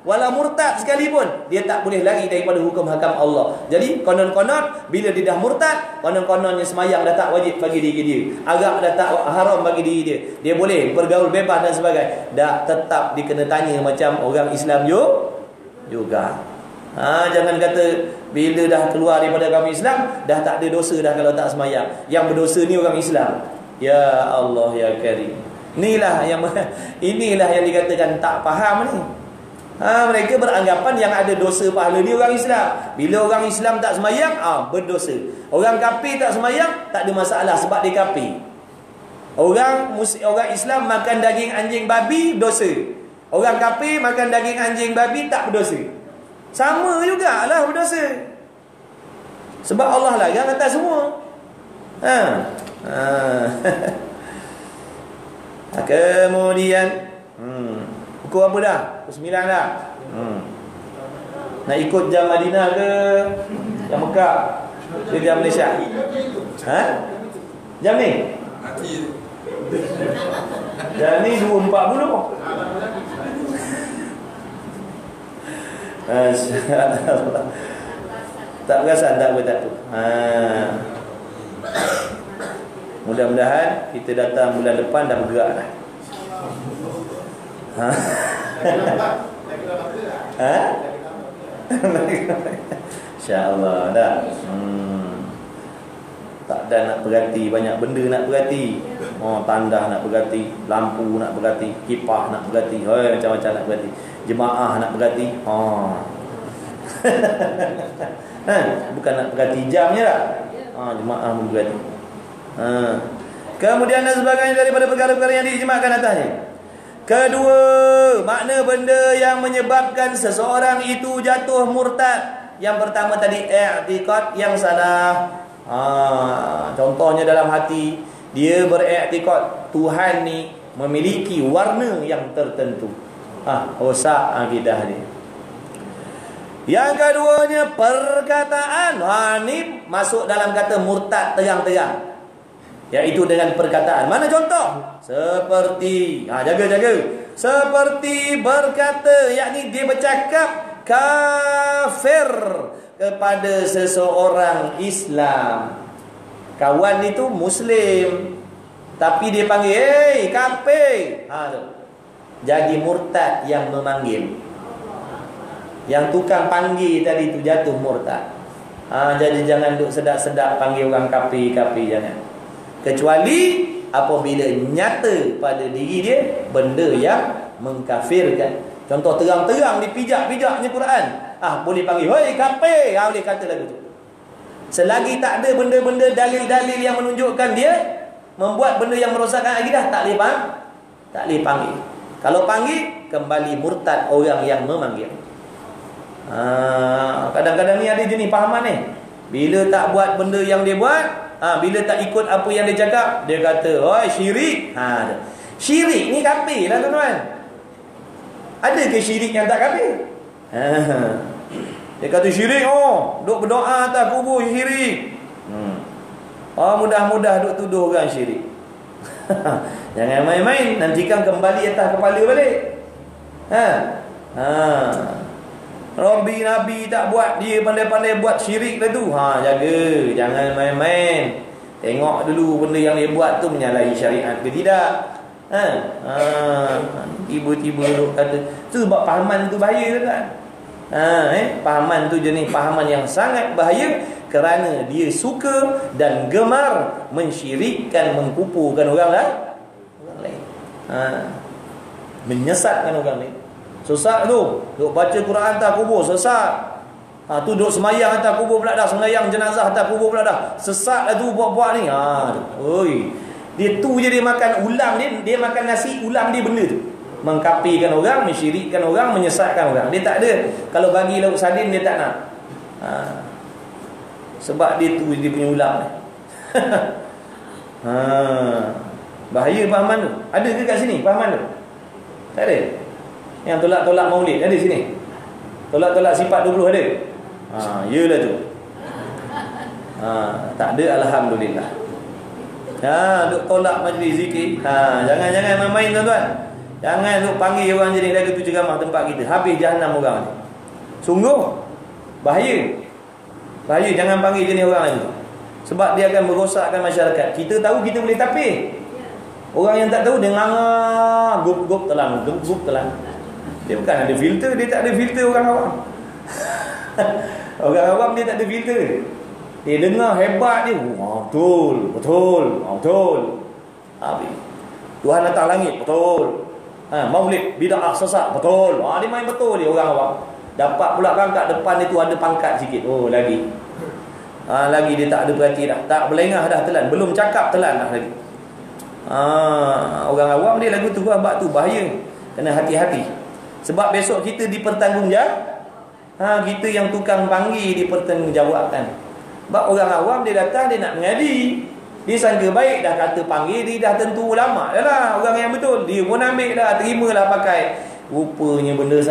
walau murtad sekalipun, dia tak boleh lari daripada hukum hakam Allah. Jadi konon-konon bila dia dah murtad, konon-kononnya semayang dah tak wajib bagi diri dia, agak dah tak haram bagi diri dia. Dia boleh bergaul bebas dan sebagainya. Dah tetap dikena tanya macam orang Islam juga. Jangan kata bila dah keluar daripada agama Islam dah tak ada dosa dah kalau tak semayang. Yang berdosa ni orang Islam. Ya Allah ya Karim. Inilah yang dikatakan tak faham ni. Mereka beranggapan yang ada dosa pahala ni orang Islam. Bila orang Islam tak semayang, berdosa. Orang kafir tak semayang, tak ada masalah sebab dia kafir. Orang Islam makan daging anjing babi, dosa. Orang kafir makan daging anjing babi tak berdosa. Sama jugalah berdosa. Sebab Allah larang atas semua. Kemudian pukul apa dah? Pukul 9 dah. Nak ikut jam Madinah ke jam Mekah ke jam Malaysia? Jam ni? Jam ni 2.40. Tak perasan tak apa. Mudah-mudahan kita datang bulan depan dah bergerak dah. InsyaAllah dah. Tak ada nak perhati, banyak benda nak perhati. Tandah nak perhati, lampu nak perhati, kipas nak perhati, macam-macam nak perhati. Jemaah nak perhati. Bukan nak perhati jamnya tak? Jemaah pun perhati. Kemudian dan sebagainya daripada perkara-perkara yang diijma'kan atasnya. Kedua, makna benda yang menyebabkan seseorang itu jatuh murtad. Yang pertama tadi i'tiqad yang salah. Contohnya dalam hati Dia beriktikad Tuhan ni memiliki warna yang tertentu. Rosak akidah dia. Yang keduanya perkataan. Ni masuk dalam kata murtad terang-terang, iaitu dengan perkataan. Mana contoh? Seperti jaga-jaga. Seperti berkata, yakni dia bercakap kafir kepada seseorang Islam. Kawan itu Muslim, tapi dia panggil, "Hei kafir." Jadi murtad yang memanggil. Yang tukang panggil tadi itu jatuh murtad. Jadi jangan duk sedap-sedap panggil orang kafir-kafir, jangan. Kecuali apabila nyata pada diri dia benda yang mengkafirkan. Contoh terang-terang dipijak-pijaknya Quran. Boleh panggil, "Hei kafir." Boleh kata lagu tu. Selagi tak ada benda-benda dalil-dalil yang menunjukkan dia membuat benda yang merosakkan akidah, tak boleh panggil. Kalau panggil, kembali murtad orang yang memanggil. Kadang-kadang ni ada jenis pahaman ni. Bila tak buat benda yang dia buat, bila tak ikut apa yang dia cakap, dia kata, "Oi, syirik." Syirik ni kafir lah tuan-tuan. Ada ke syirik yang tak kafir? Dia kata syirik, duk berdoa atas kubur syirik. Mudah-mudah duk tuduh orang syirik. Jangan main-main, nantikan kembali atas kepala balik. Nabi tak buat, dia pandai-pandai buat syirik dah tu. Jaga, jangan main-main. Tengok dulu benda yang dia buat tu menyalahi syariat ke tidak. Tiba-tiba duk kata. Tu sebab pahaman tu bahaya kan? Pahaman tu jenis pahaman yang sangat bahaya, kerana dia suka dan gemar mensyirikkan, mengkupukan orang lain. Menyesatkan orang lain. Sesat tu, duk baca Quran atas kubur, sesat. Tu duk semayang atas kubur pula dah, semayang jenazah atas kubur pula dah. Sesat lah tu buat-buat ni. Dia tu je dia makan ulam dia makan nasi, ulam dia benda tu. Mengkafirkan orang, mensyirikkan orang, menyesatkan orang. Dia tak ada. Kalau bagi lauk sardin dia tak nak. Sebab dia tu dia punya ulam ni. Bahaya pahaman tu. Ada ke kat sini pahaman tu? Tak ada. Yang tolak-tolak maulid ada sini. Tolak-tolak sifat 20 ada. Yalah tu. Tak ada, alhamdulillah. Duk tolak majlis zikir. Jangan main-main tuan-tuan. Jangan duk panggil orang jadi lagu tu ceramah tempat kita. Habis jahanam orang ni. Sungguh bahaya. Bahaya, jangan panggil jenis orang lagi. Sebab dia akan merosakkan masyarakat. Kita tahu kita boleh tapis. Orang yang tak tahu dia ngangah, gup-gup telan, gup-gup telan. Dia bukan ada filter, dia tak ada filter orang awam. Orang awam dia tak ada filter. Dia dengar hebat dia. Betul. Habis. Tuhan atas langit, betul. Maulid bid'ah sesat, betul. Dia main betul dia orang awam. Dapat pula kan kat depan itu ada pangkat sikit. Lagi. Lagi dia tak ada perhati dah. Tak berlengah dah telan. Belum cakap telan dah lagi. Orang awam dia lagu tu buat tu bahaya. Kena hati-hati. Sebab besok kita dipertanggungjawab. Kita yang tukang panggil dipertanggungjawabkan. Sebab orang awam dia datang dia nak mengaji. Dia sangka baik dah kata panggil, dia dah tentu ulama dah lah, orang yang betul. Dia pun ambil dah, terimalah pakai. Rupanya benda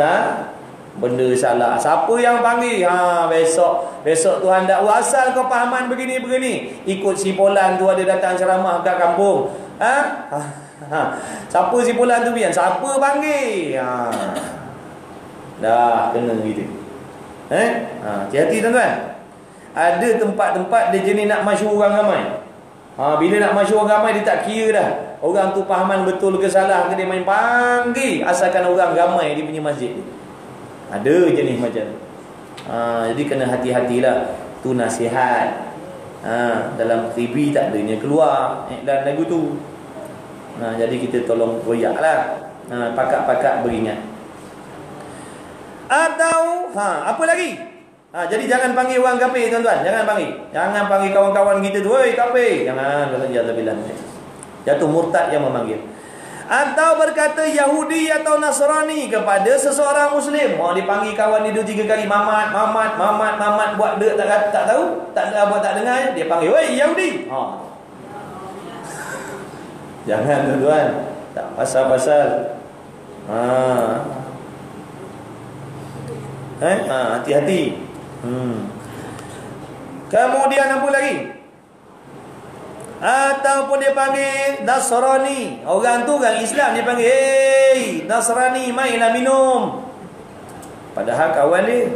salah. Siapa yang panggil? Besok Tuhan dakwa, asal kau pahaman begini. Ikut si Polan tu ada datang ceramah kat kampung. Siapa si Polan tu pian? Siapa panggil? Dah kena gitu. Hati-hati tuan-tuan. Ada tempat-tempat dia jenis nak masyhur orang ramai. Bila nak masyhur orang ramai dia tak kira dah orang tu pahaman betul ke salah ke, dia main panggil asalkan orang ramai di punya masjid. Ada jenis macam tu. Jadi kena hati-hatilah. Tu nasihat. Dalam TV tak adanya keluar iklan lagu tu. Jadi kita tolong royaklah. Pakak-pakak beringat. Atau apa lagi? Jadi jangan panggil orang kafir tuan-tuan. Jangan panggil kawan-kawan kita tu, "Oi kafir." Jangan, wallahu. Jatuh murtad yang memanggil. Atau berkata Yahudi atau Nasrani kepada seseorang Muslim. Dipanggil kawan dia 2-3 kali, Mamat buat dia tak tahu, tak buat tak dengar, dia panggil, "Oi Yahudi." Jangan tuan-tuan. Tak pasal-pasal. Hati-hati. Kemudian apa lagi? Ataupun dia panggil Nasrani. Orang tu orang Islam, dia panggil, "Hei Nasrani, mainlah minum." Padahal kawan dia.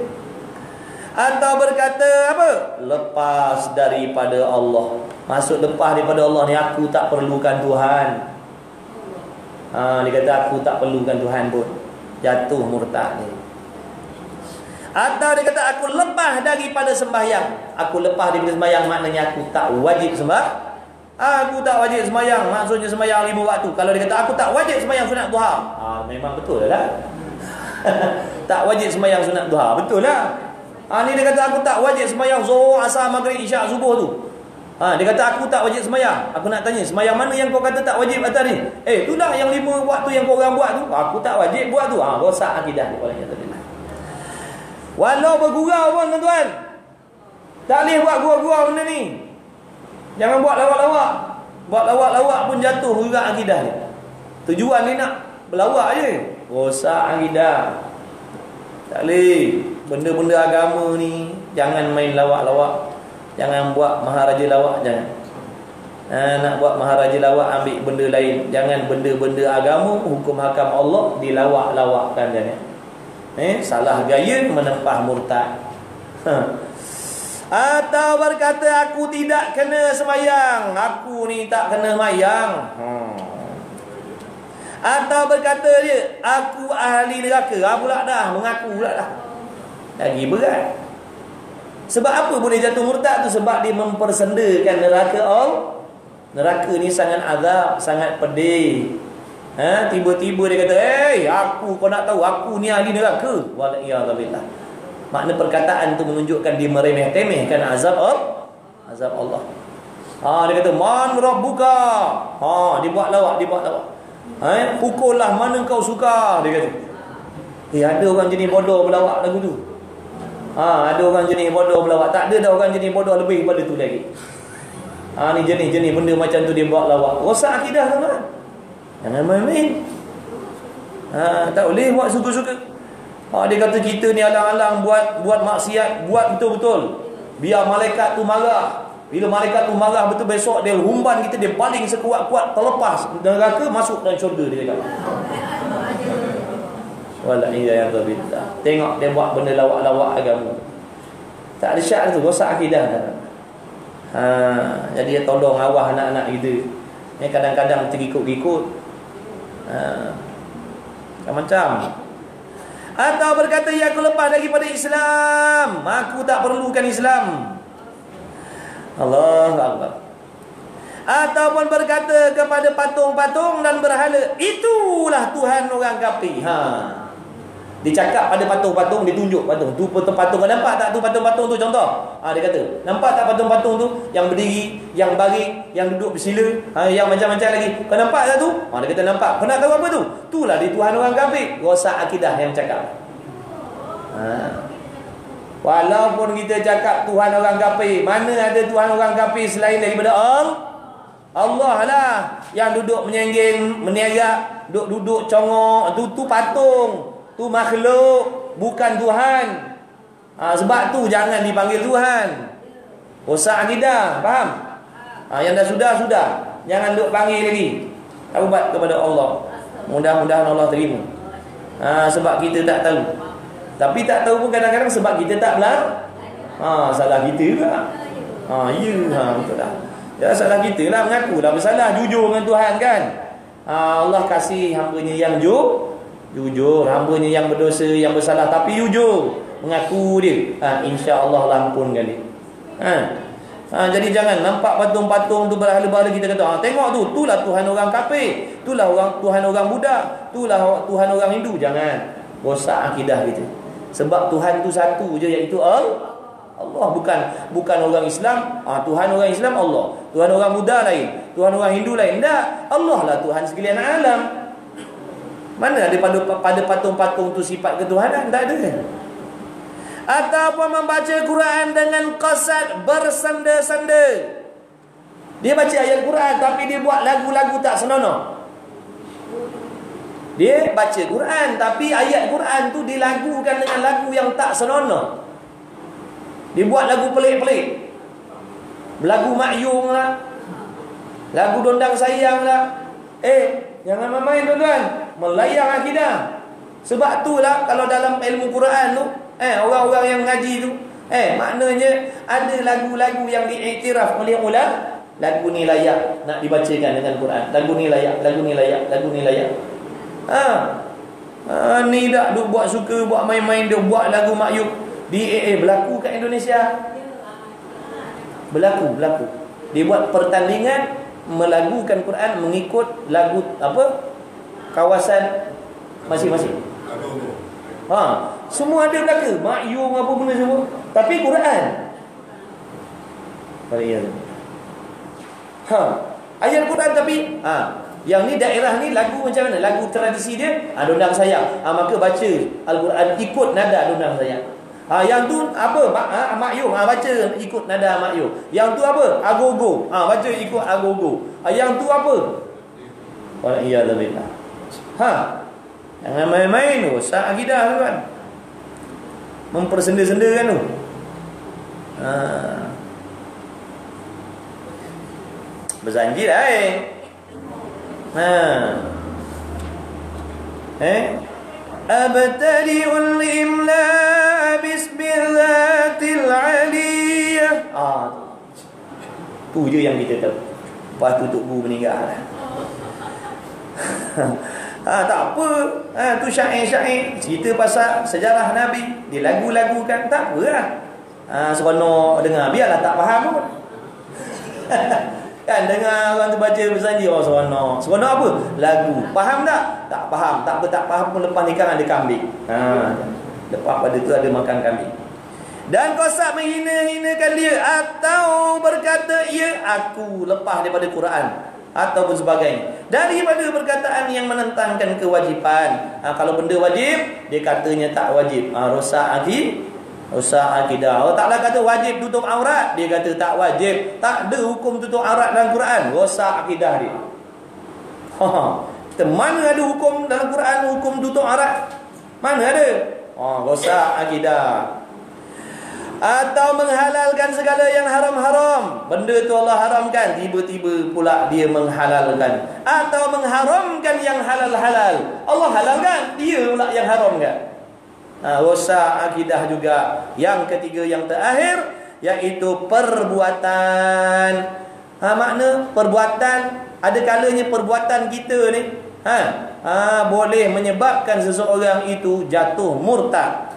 Atau berkata apa? Lepas daripada Allah. Maksud lepas daripada Allah ni, aku tak perlukan Tuhan. Dia kata aku tak perlukan Tuhan pun. Jatuh murtad ni. Atau dia kata aku lepas daripada sembahyang. Aku lepas daripada sembahyang maknanya aku tak wajib sembah. Aku tak wajib sembahyang, maksudnya sembahyang 5 waktu. Kalau dia kata aku tak wajib sembahyang sunat duha, memang betul lah. Tak wajib sembahyang sunat duha, betul lah. Ni dia kata aku tak wajib sembahyang zuhur, asar, maghrib, isyak, subuh tu. Dia kata aku tak wajib sembahyang. Aku nak tanya, sembahyang mana yang kau kata tak wajib atas ni? Itulah yang 5 waktu yang kau orang buat tu. Aku tak wajib buat tu. Rosak akidah dia orang kata. Walau bergurau pun tuan-tuan, tak boleh buat gurau-gurau benda ni. Jangan buat lawak-lawak. Buat lawak-lawak pun jatuh juga akidah dia. Tujuan dia nak berlawak je, rosak akidah. Tak boleh. Benda-benda agama ni jangan main lawak-lawak. Jangan buat maharaja lawak, jangan. Nak buat maharaja lawak, ambil benda lain. Jangan benda-benda agama, hukum hakam Allah dilawak-lawakkan, jangan. Salah gaya menempah murtad. Atau berkata aku tidak kena sembahyang, aku ni tak kena sembahyang. Atau berkata dia, aku ahli neraka. Pula dah mengaku pula dah. Lagi berat. Sebab apa boleh jatuh murtad tu? Sebab dia mempersendakan neraka Allah. Neraka ni sangat azab, sangat pedih. Tiba-tiba dia kata, aku, kau nak tahu aku ni ahli neraka. Waliyadzubillah. Makna perkataan tu menunjukkan dia meremeh-temehkan azab Allah. Azab Allah. Dia kata man rabbuka. Dia buat lawak, pukullah mana kau suka, dia kata. Ada orang jenis bodoh berlawak lagu tu. Ada orang jenis bodoh berlawak. Tak ada dah orang jenis bodoh lebih daripada tu lagi. Ni jenis-jenis benda macam tu dia buat lawak. Rosak akidah tuan-tuan. Jangan main-main. Tak boleh buat suka-suka. Dia kata kita ni alang-alang buat maksiat, buat betul-betul. Biar malaikat tu marah. Bila malaikat tu marah betul, besok dia humban kita, dia baling sekuat-kuat, terlepas neraka, masuk dalam syurga, dia cakap. Wala'iyadzubillah. Tengok dia buat benda lawak-lawak agama. Tak ada syak tu, rosak akidah. Jadi dia tolong awah anak-anak kita. Kadang-kadang terikut-ikut. Macam. Atau berkata, ya aku lepas daripada Islam, aku tak perlukan Islam. Allahu Akbar. Ataupun berkata kepada patung-patung dan berhala, itulah Tuhan orang kafir. Dicakap pada patung-patung, ditunjuk patung. Tu patung, kau nampak tak tu patung-patung tu, contoh. Dia kata, nampak tak patung-patung tu yang berdiri, yang baring, yang duduk bersila, yang macam-macam lagi. Kau nampak tak tu? Dia kata nampak. Kau nak tahu apa tu? Itulah di Tuhan orang kafir. Rosak akidah yang cakap. Walaupun kita cakap Tuhan orang kafir, mana ada Tuhan orang kafir selain daripada Allah lah. Yang duduk menyengging, meniaga, duduk congok, tu patung. Tu makhluk, bukan Tuhan. Sebab tu jangan dipanggil Tuhan. Rosak akidah, faham? Yang dah sudah. Jangan duk panggil lagi. Taubat kepada Allah. Mudah-mudahan Allah terima. Sebab kita tak tahu. Tapi tak tahu pun kadang-kadang sebab kita tak belah. Salah kita juga. Betul lah. Ya, salah kita lah, mengakulah bersalah, jujur dengan Tuhan kan. Allah kasih hamba-Nya yang jujur, hamba-Nya yang berdosa, yang bersalah tapi jujur, mengaku dia. Insya-Allah ampunkan dia. Jadi jangan nampak patung-patung tu, berhala-berhala, kita kata tengok tu, itulah Tuhan orang kafir, itulah Tuhan orang Buddha, itulah Tuhan orang Hindu. Jangan. Rosak akidah kita. Sebab Tuhan tu satu je, iaitu Allah, bukan orang Islam. Tuhan orang Islam Allah, Tuhan orang Buddha lain, Tuhan orang Hindu lain. Tak, Allah lah Tuhan sekalian alam. Mana ada pada patung-patung tu sifat ketuhanan? Tak ada. Ataupun membaca Quran dengan qasad bersenda-senda. Dia baca ayat Quran tapi dia buat lagu-lagu tak senonoh. Dia baca Quran tapi ayat Quran tu dilagukan dengan lagu yang tak senonoh. Dia buat lagu pelik-pelik. Lagu Mak Yung lah, lagu Dondang Sayang lah. Jangan main-main tuan-tuan, melayang akidah. Sebab itulah kalau dalam ilmu Quran tu, orang-orang yang ngaji tu, maknanya ada lagu-lagu yang diiktiraf oleh ulama. Lagu ni layak nak dibacakan dengan Quran. Lagu ni layak, lagu ni layak, lagu ni layak. Ni dah duk buat suka, buat main-main dia buat lagu Mak Yung di berlaku kat Indonesia. Berlaku. Dia buat pertandingan melagukan Quran mengikut lagu kawasan masing-masing. Semua ada belaka. Mak Yung apa benda semua. Tapi Quran. Ayat Quran tapi yang ni daerah ni lagu macam mana? Lagu tradisi dia Dondang Sayang. Maka baca Al-Quran ikut nada Dondang Sayang. Yang tu apa? Mak Yung baca ikut nada Mak Yung. Yang tu apa? Agogo. Baca ikut agogo. Yang tu apa? Waliyadzubillah. Jangan main-main tu. Sah akidah tu kan. Mempersenda-senda kan tu. Berjanji dah Abtadi'ul imla bismillatil aliyah. Tu je yang kita tahu. Lepas tu Tok Guru meninggal. Tak apa. Tu syair-syair cerita pasal sejarah Nabi, dilagu-lagukan, tak apalah. Seronok dengar, biarlah tak faham pun. Kan dengar orang tu baca bersanji, seronok. Seronok apa? Lagu. Faham tak? Tak faham. Tak apa, tak faham pun lepas nikah ada kambing. Lepas pada tu ada makan kambing. Dan kosak menghina-hinakan dia atau berkata ia aku lepas daripada Quran ataupun sebagainya. Daripada perkataan yang menentangkan kewajipan. Kalau benda wajib, dia katanya tak wajib. Rosak akidah. Allah Ta'ala kata wajib tutup aurat, dia kata tak wajib. Tak ada hukum tutup aurat dalam Quran. Rosak akidah dia. Mana ada hukum dalam Quran hukum tutup aurat? Mana ada? Rosak akidah. Atau menghalalkan segala yang haram-haram. Benda tu Allah haramkan, tiba-tiba pula dia menghalalkan. Atau mengharamkan yang halal-halal. Allah halalkan, dia pula yang haramkan. Rosak akidah juga. Yang ketiga, yang terakhir, iaitu perbuatan. Makna perbuatan, ada kalanya perbuatan kita ni boleh menyebabkan seseorang itu jatuh murtad.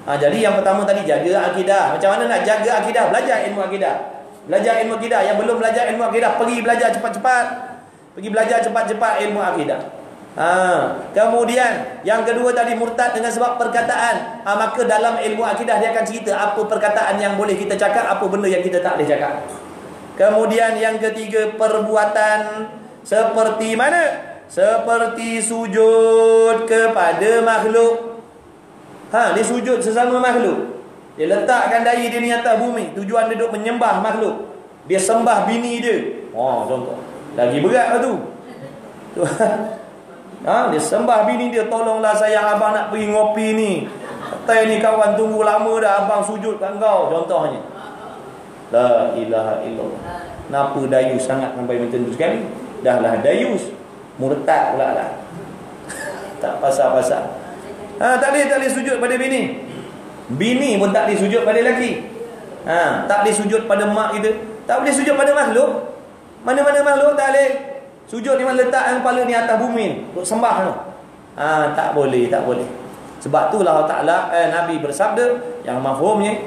Jadi yang pertama tadi, jaga akidah. Macam mana nak jaga akidah? Belajar ilmu akidah. Belajar ilmu akidah. Yang belum belajar ilmu akidah, pergi belajar cepat-cepat. Pergi belajar cepat-cepat ilmu akidah. Kemudian yang kedua tadi, murtad dengan sebab perkataan. Maka dalam ilmu akidah dia akan cerita apa perkataan yang boleh kita cakap, apa benda yang kita tak boleh cakap. Kemudian yang ketiga, perbuatan. Seperti mana? Seperti sujud kepada makhluk. Dia sujud sesama makhluk. Dia letakkan dahi dia ni atas bumi, tujuan dia duk menyembah makhluk. Dia sembah bini dia. Contoh. Lagi berat lah tu. Dia sembah bini dia. Tolonglah sayang, abang nak pergi ngopi ni. Kata ni kawan tunggu lama dah, abang sujud kat kau. Contohnya. La ilaha illallah. Kenapa dayus sangat sampai macam tu sekali? Dah lah dayus, murtad pula lah. Tak pasal-pasal. Tak boleh sujud pada bini. Bini pun tak boleh sujud pada lelaki. Tak boleh sujud pada mak kita. Tak boleh sujud pada makhluk. Mana-mana makhluk tak boleh. Sujud ni mana letak kepala ni atas bumi untuk sembah tu. Tak boleh. Sebab itulah Allah Ta'ala Nabi bersabda yang mafhumnya,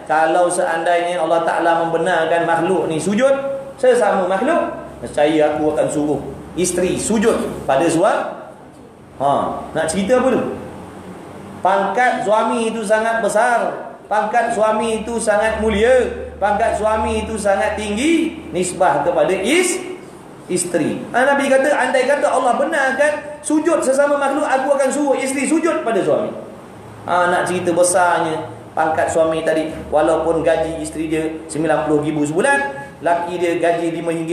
kalau seandainya Allah Ta'ala membenarkan makhluk ni sujud sesama makhluk, nescaya aku akan suruh isteri sujud pada suami. Nak cerita apa tu? Pangkat suami itu sangat besar, pangkat suami itu sangat mulia, pangkat suami itu sangat tinggi nisbah kepada isteri. Nabi kata, andai kata Allah benarkan sujud sesama makhluk, aku akan suruh isteri sujud pada suami. Nak cerita besarnya pangkat suami tadi, walaupun gaji isteri dia 90,000 sebulan, laki dia gaji RM5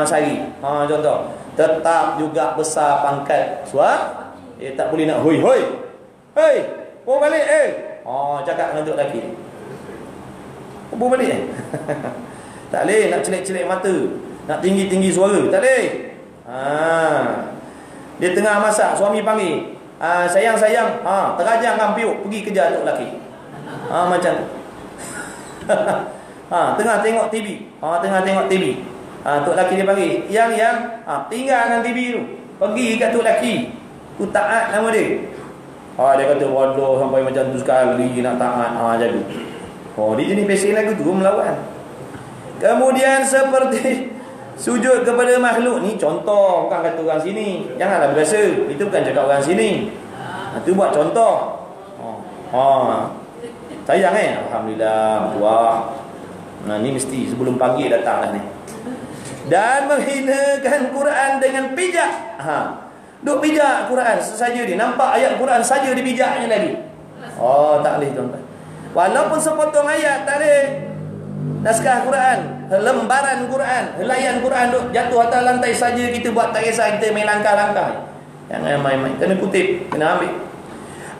sehari. Contoh. Tetap juga besar pangkat suami. Tak boleh nak hoi. Hei, bawa balik cakap dengan tok laki. Bawa balik tak boleh nak celik-celik mata, nak tinggi-tinggi suara, tak boleh. Dia tengah masak, suami panggil, sayang, terajang kan piuk, pergi kejar tok laki. Macam tu. Tengah tengok TV. Tok laki dia panggil, yang tinggalkan TV tu, pergi kat tok laki. Tu taat nama dia. Dia kata bodoh sampai macam tu sekali nak taat. Jadi dia jenis pesen lagu tu melawan. Kemudian seperti sujud kepada makhluk ni, contoh, bukan kata orang sini. Janganlah berasa, itu bukan cakap orang sini. Itu buat contoh. Sayang Alhamdulillah, buah. Ni mesti sebelum pagi datang lah ni. Dan menghinakan Quran dengan pijak. Duk pijak Quran saja dia. Nampak ayat Quran saja dipijaknya lagi. Tak boleh tuan-tuan. Walaupun sepotong ayat tak boleh. Naskah Quran, lembaran Quran, helaian Quran duk jatuh atas lantai saja kita buat tak kisah, kita main langkah-langkah. Jangan main-main, kena kutip, kena ambil.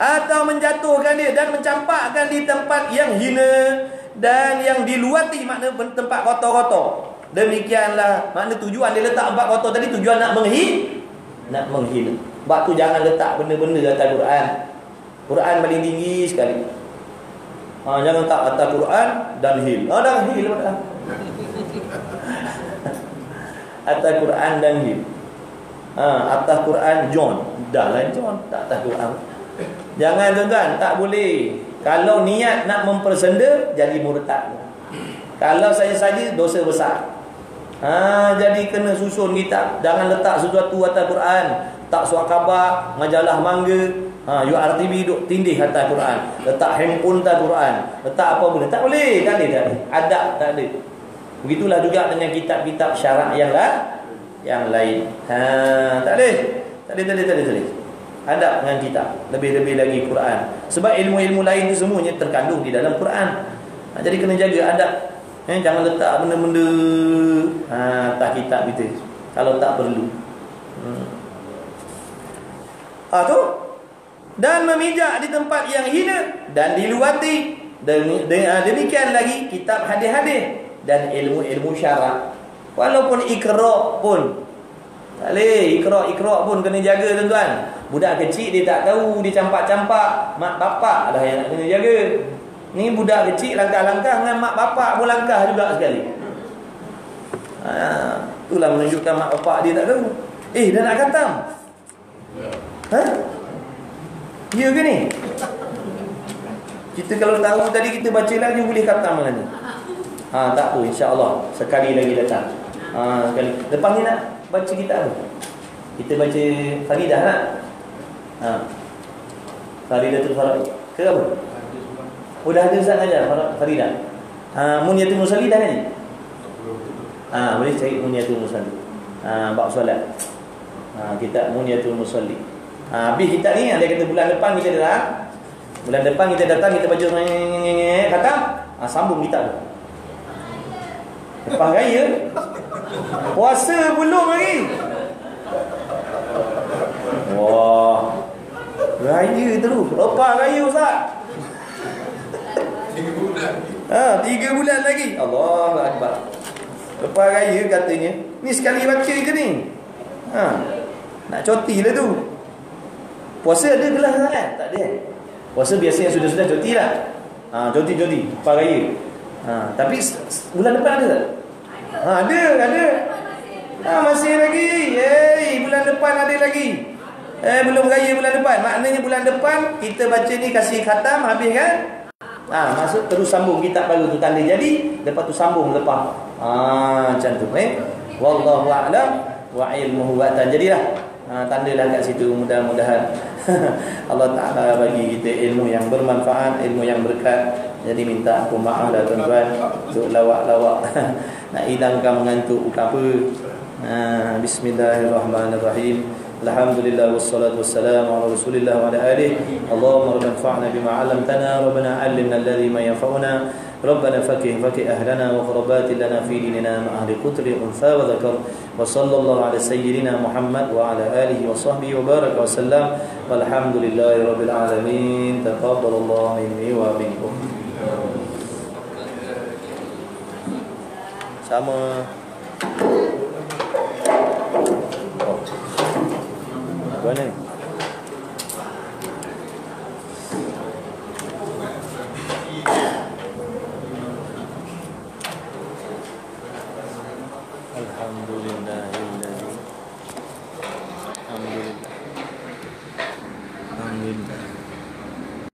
Atau menjatuhkan dia dan mencampakkan di tempat yang hina dan yang diluati, makna tempat kotor-kotor. Demikianlah makna tujuan dia letak tempat kotor tadi, tujuan nak menghina. Sebab tu jangan letak benda-benda atas Quran. Quran paling tinggi sekali. Jangan tak atas Quran dan hil. Dah hil dah. Atas Quran dan hil. Atas Quran John. Dah lah John, tak atas Quran. Jangan tuan-tuan, tak boleh. Kalau niat nak mempersenda, jadi murtad. Kalau saja dosa besar. Jadi kena susun kitab. Jangan letak sesuatu atas Quran. Tak surat khabar, majalah mangga, URTV duk tindih atas Quran. Letak handphone atas Quran. Letak apa benda. Tak boleh. Adab tak ada. Begitulah juga dengan kitab-kitab syarak yang lain. Tak boleh. Adab dengan kitab. Lebih-lebih lagi Quran. Sebab ilmu-ilmu lain itu semuanya terkandung di dalam Quran. Jadi kena jaga adab. Jangan letak benda-benda atas kitab kita kalau tak perlu. Tu. Dan memijak di tempat yang hina dan diluati. Demikian lagi kitab hadis-hadis dan ilmu-ilmu syarak. Walaupun ikra' pun tak boleh. Ikra' pun kena jaga tuan-tuan. Budak kecil dia tak tahu, dia campak-campak. Mak bapak dah yang nak kena jaga. Ni budak kecil langkah-langkah dengan mak bapak pun langkah juga sekali. Itulah menunjukkan mak bapak dia tak tahu. Dah nak khatam. Ya ke ni? Kita kalau tahu tadi kita baca lagi boleh khatam lagi. Tak apa, insya-Allah sekali lagi datang. Sekali. Lepas ni nak baca kitab apa? Kita baca Faridah nak? Faridatul Farad. Ke apa? Dah ada Ustaz ajar Faridah. Munyatul Musalli dah ni? Boleh cari Munyatul Musalli. Bab solat. Kitab Munyatul Musalli. Habis kitab ni dia kata bulan depan kita datang. Kita baca khatam, sambung kitab tu. Lepas raya puasa belum lagi. Wah. Raya terus. Lepas raya Ustaz. 3 bulan. 3 bulan lagi. Allahu akbar. Lepas raya katanya, ni sekali baca ke ni? Nak cuti lah tu. Puasa ada kelas kan? Tak ada. Puasa biasanya sudah cuti lah. Cuti lepas raya. Tapi bulan depan ada tak? Ada. Masih lagi. Bulan depan ada lagi. Belum raya bulan depan. Maknanya bulan depan kita baca ni kasih khatam habis kan? Masuk terus sambung kitab baru tu tanda jadi, lepas tu sambung lepas. Macam tu. Wallahu a'lam wa ilmuhu wa'tan. Jadilah tandalah kat situ, mudah-mudahan Allah Ta'ala bagi kita ilmu yang bermanfaat, ilmu yang berkat. Jadi minta aku maaf dah tuan-tuan untuk lawak-lawak nak hilangkan mengantuk apa. Bismillahirrahmanirrahim. Alhamdulillah wassalatu wassalamu ala Rasulillah wa ala alihi. Allahumma rabbana anfa'na bima 'allamtana, rabbana 'allimna alladhi ma yanfa'una. ربنا فكه أهلنا وقربات لنا في ديننا مع أهل قتل أنثى وذكر وصلى الله على سيدنا محمد وعلى آله وصحبه وبارك وسلم والحمد لله رب العالمين تقبل الله مني ومنكم. Sama. Apa ni? Alhamdulillah.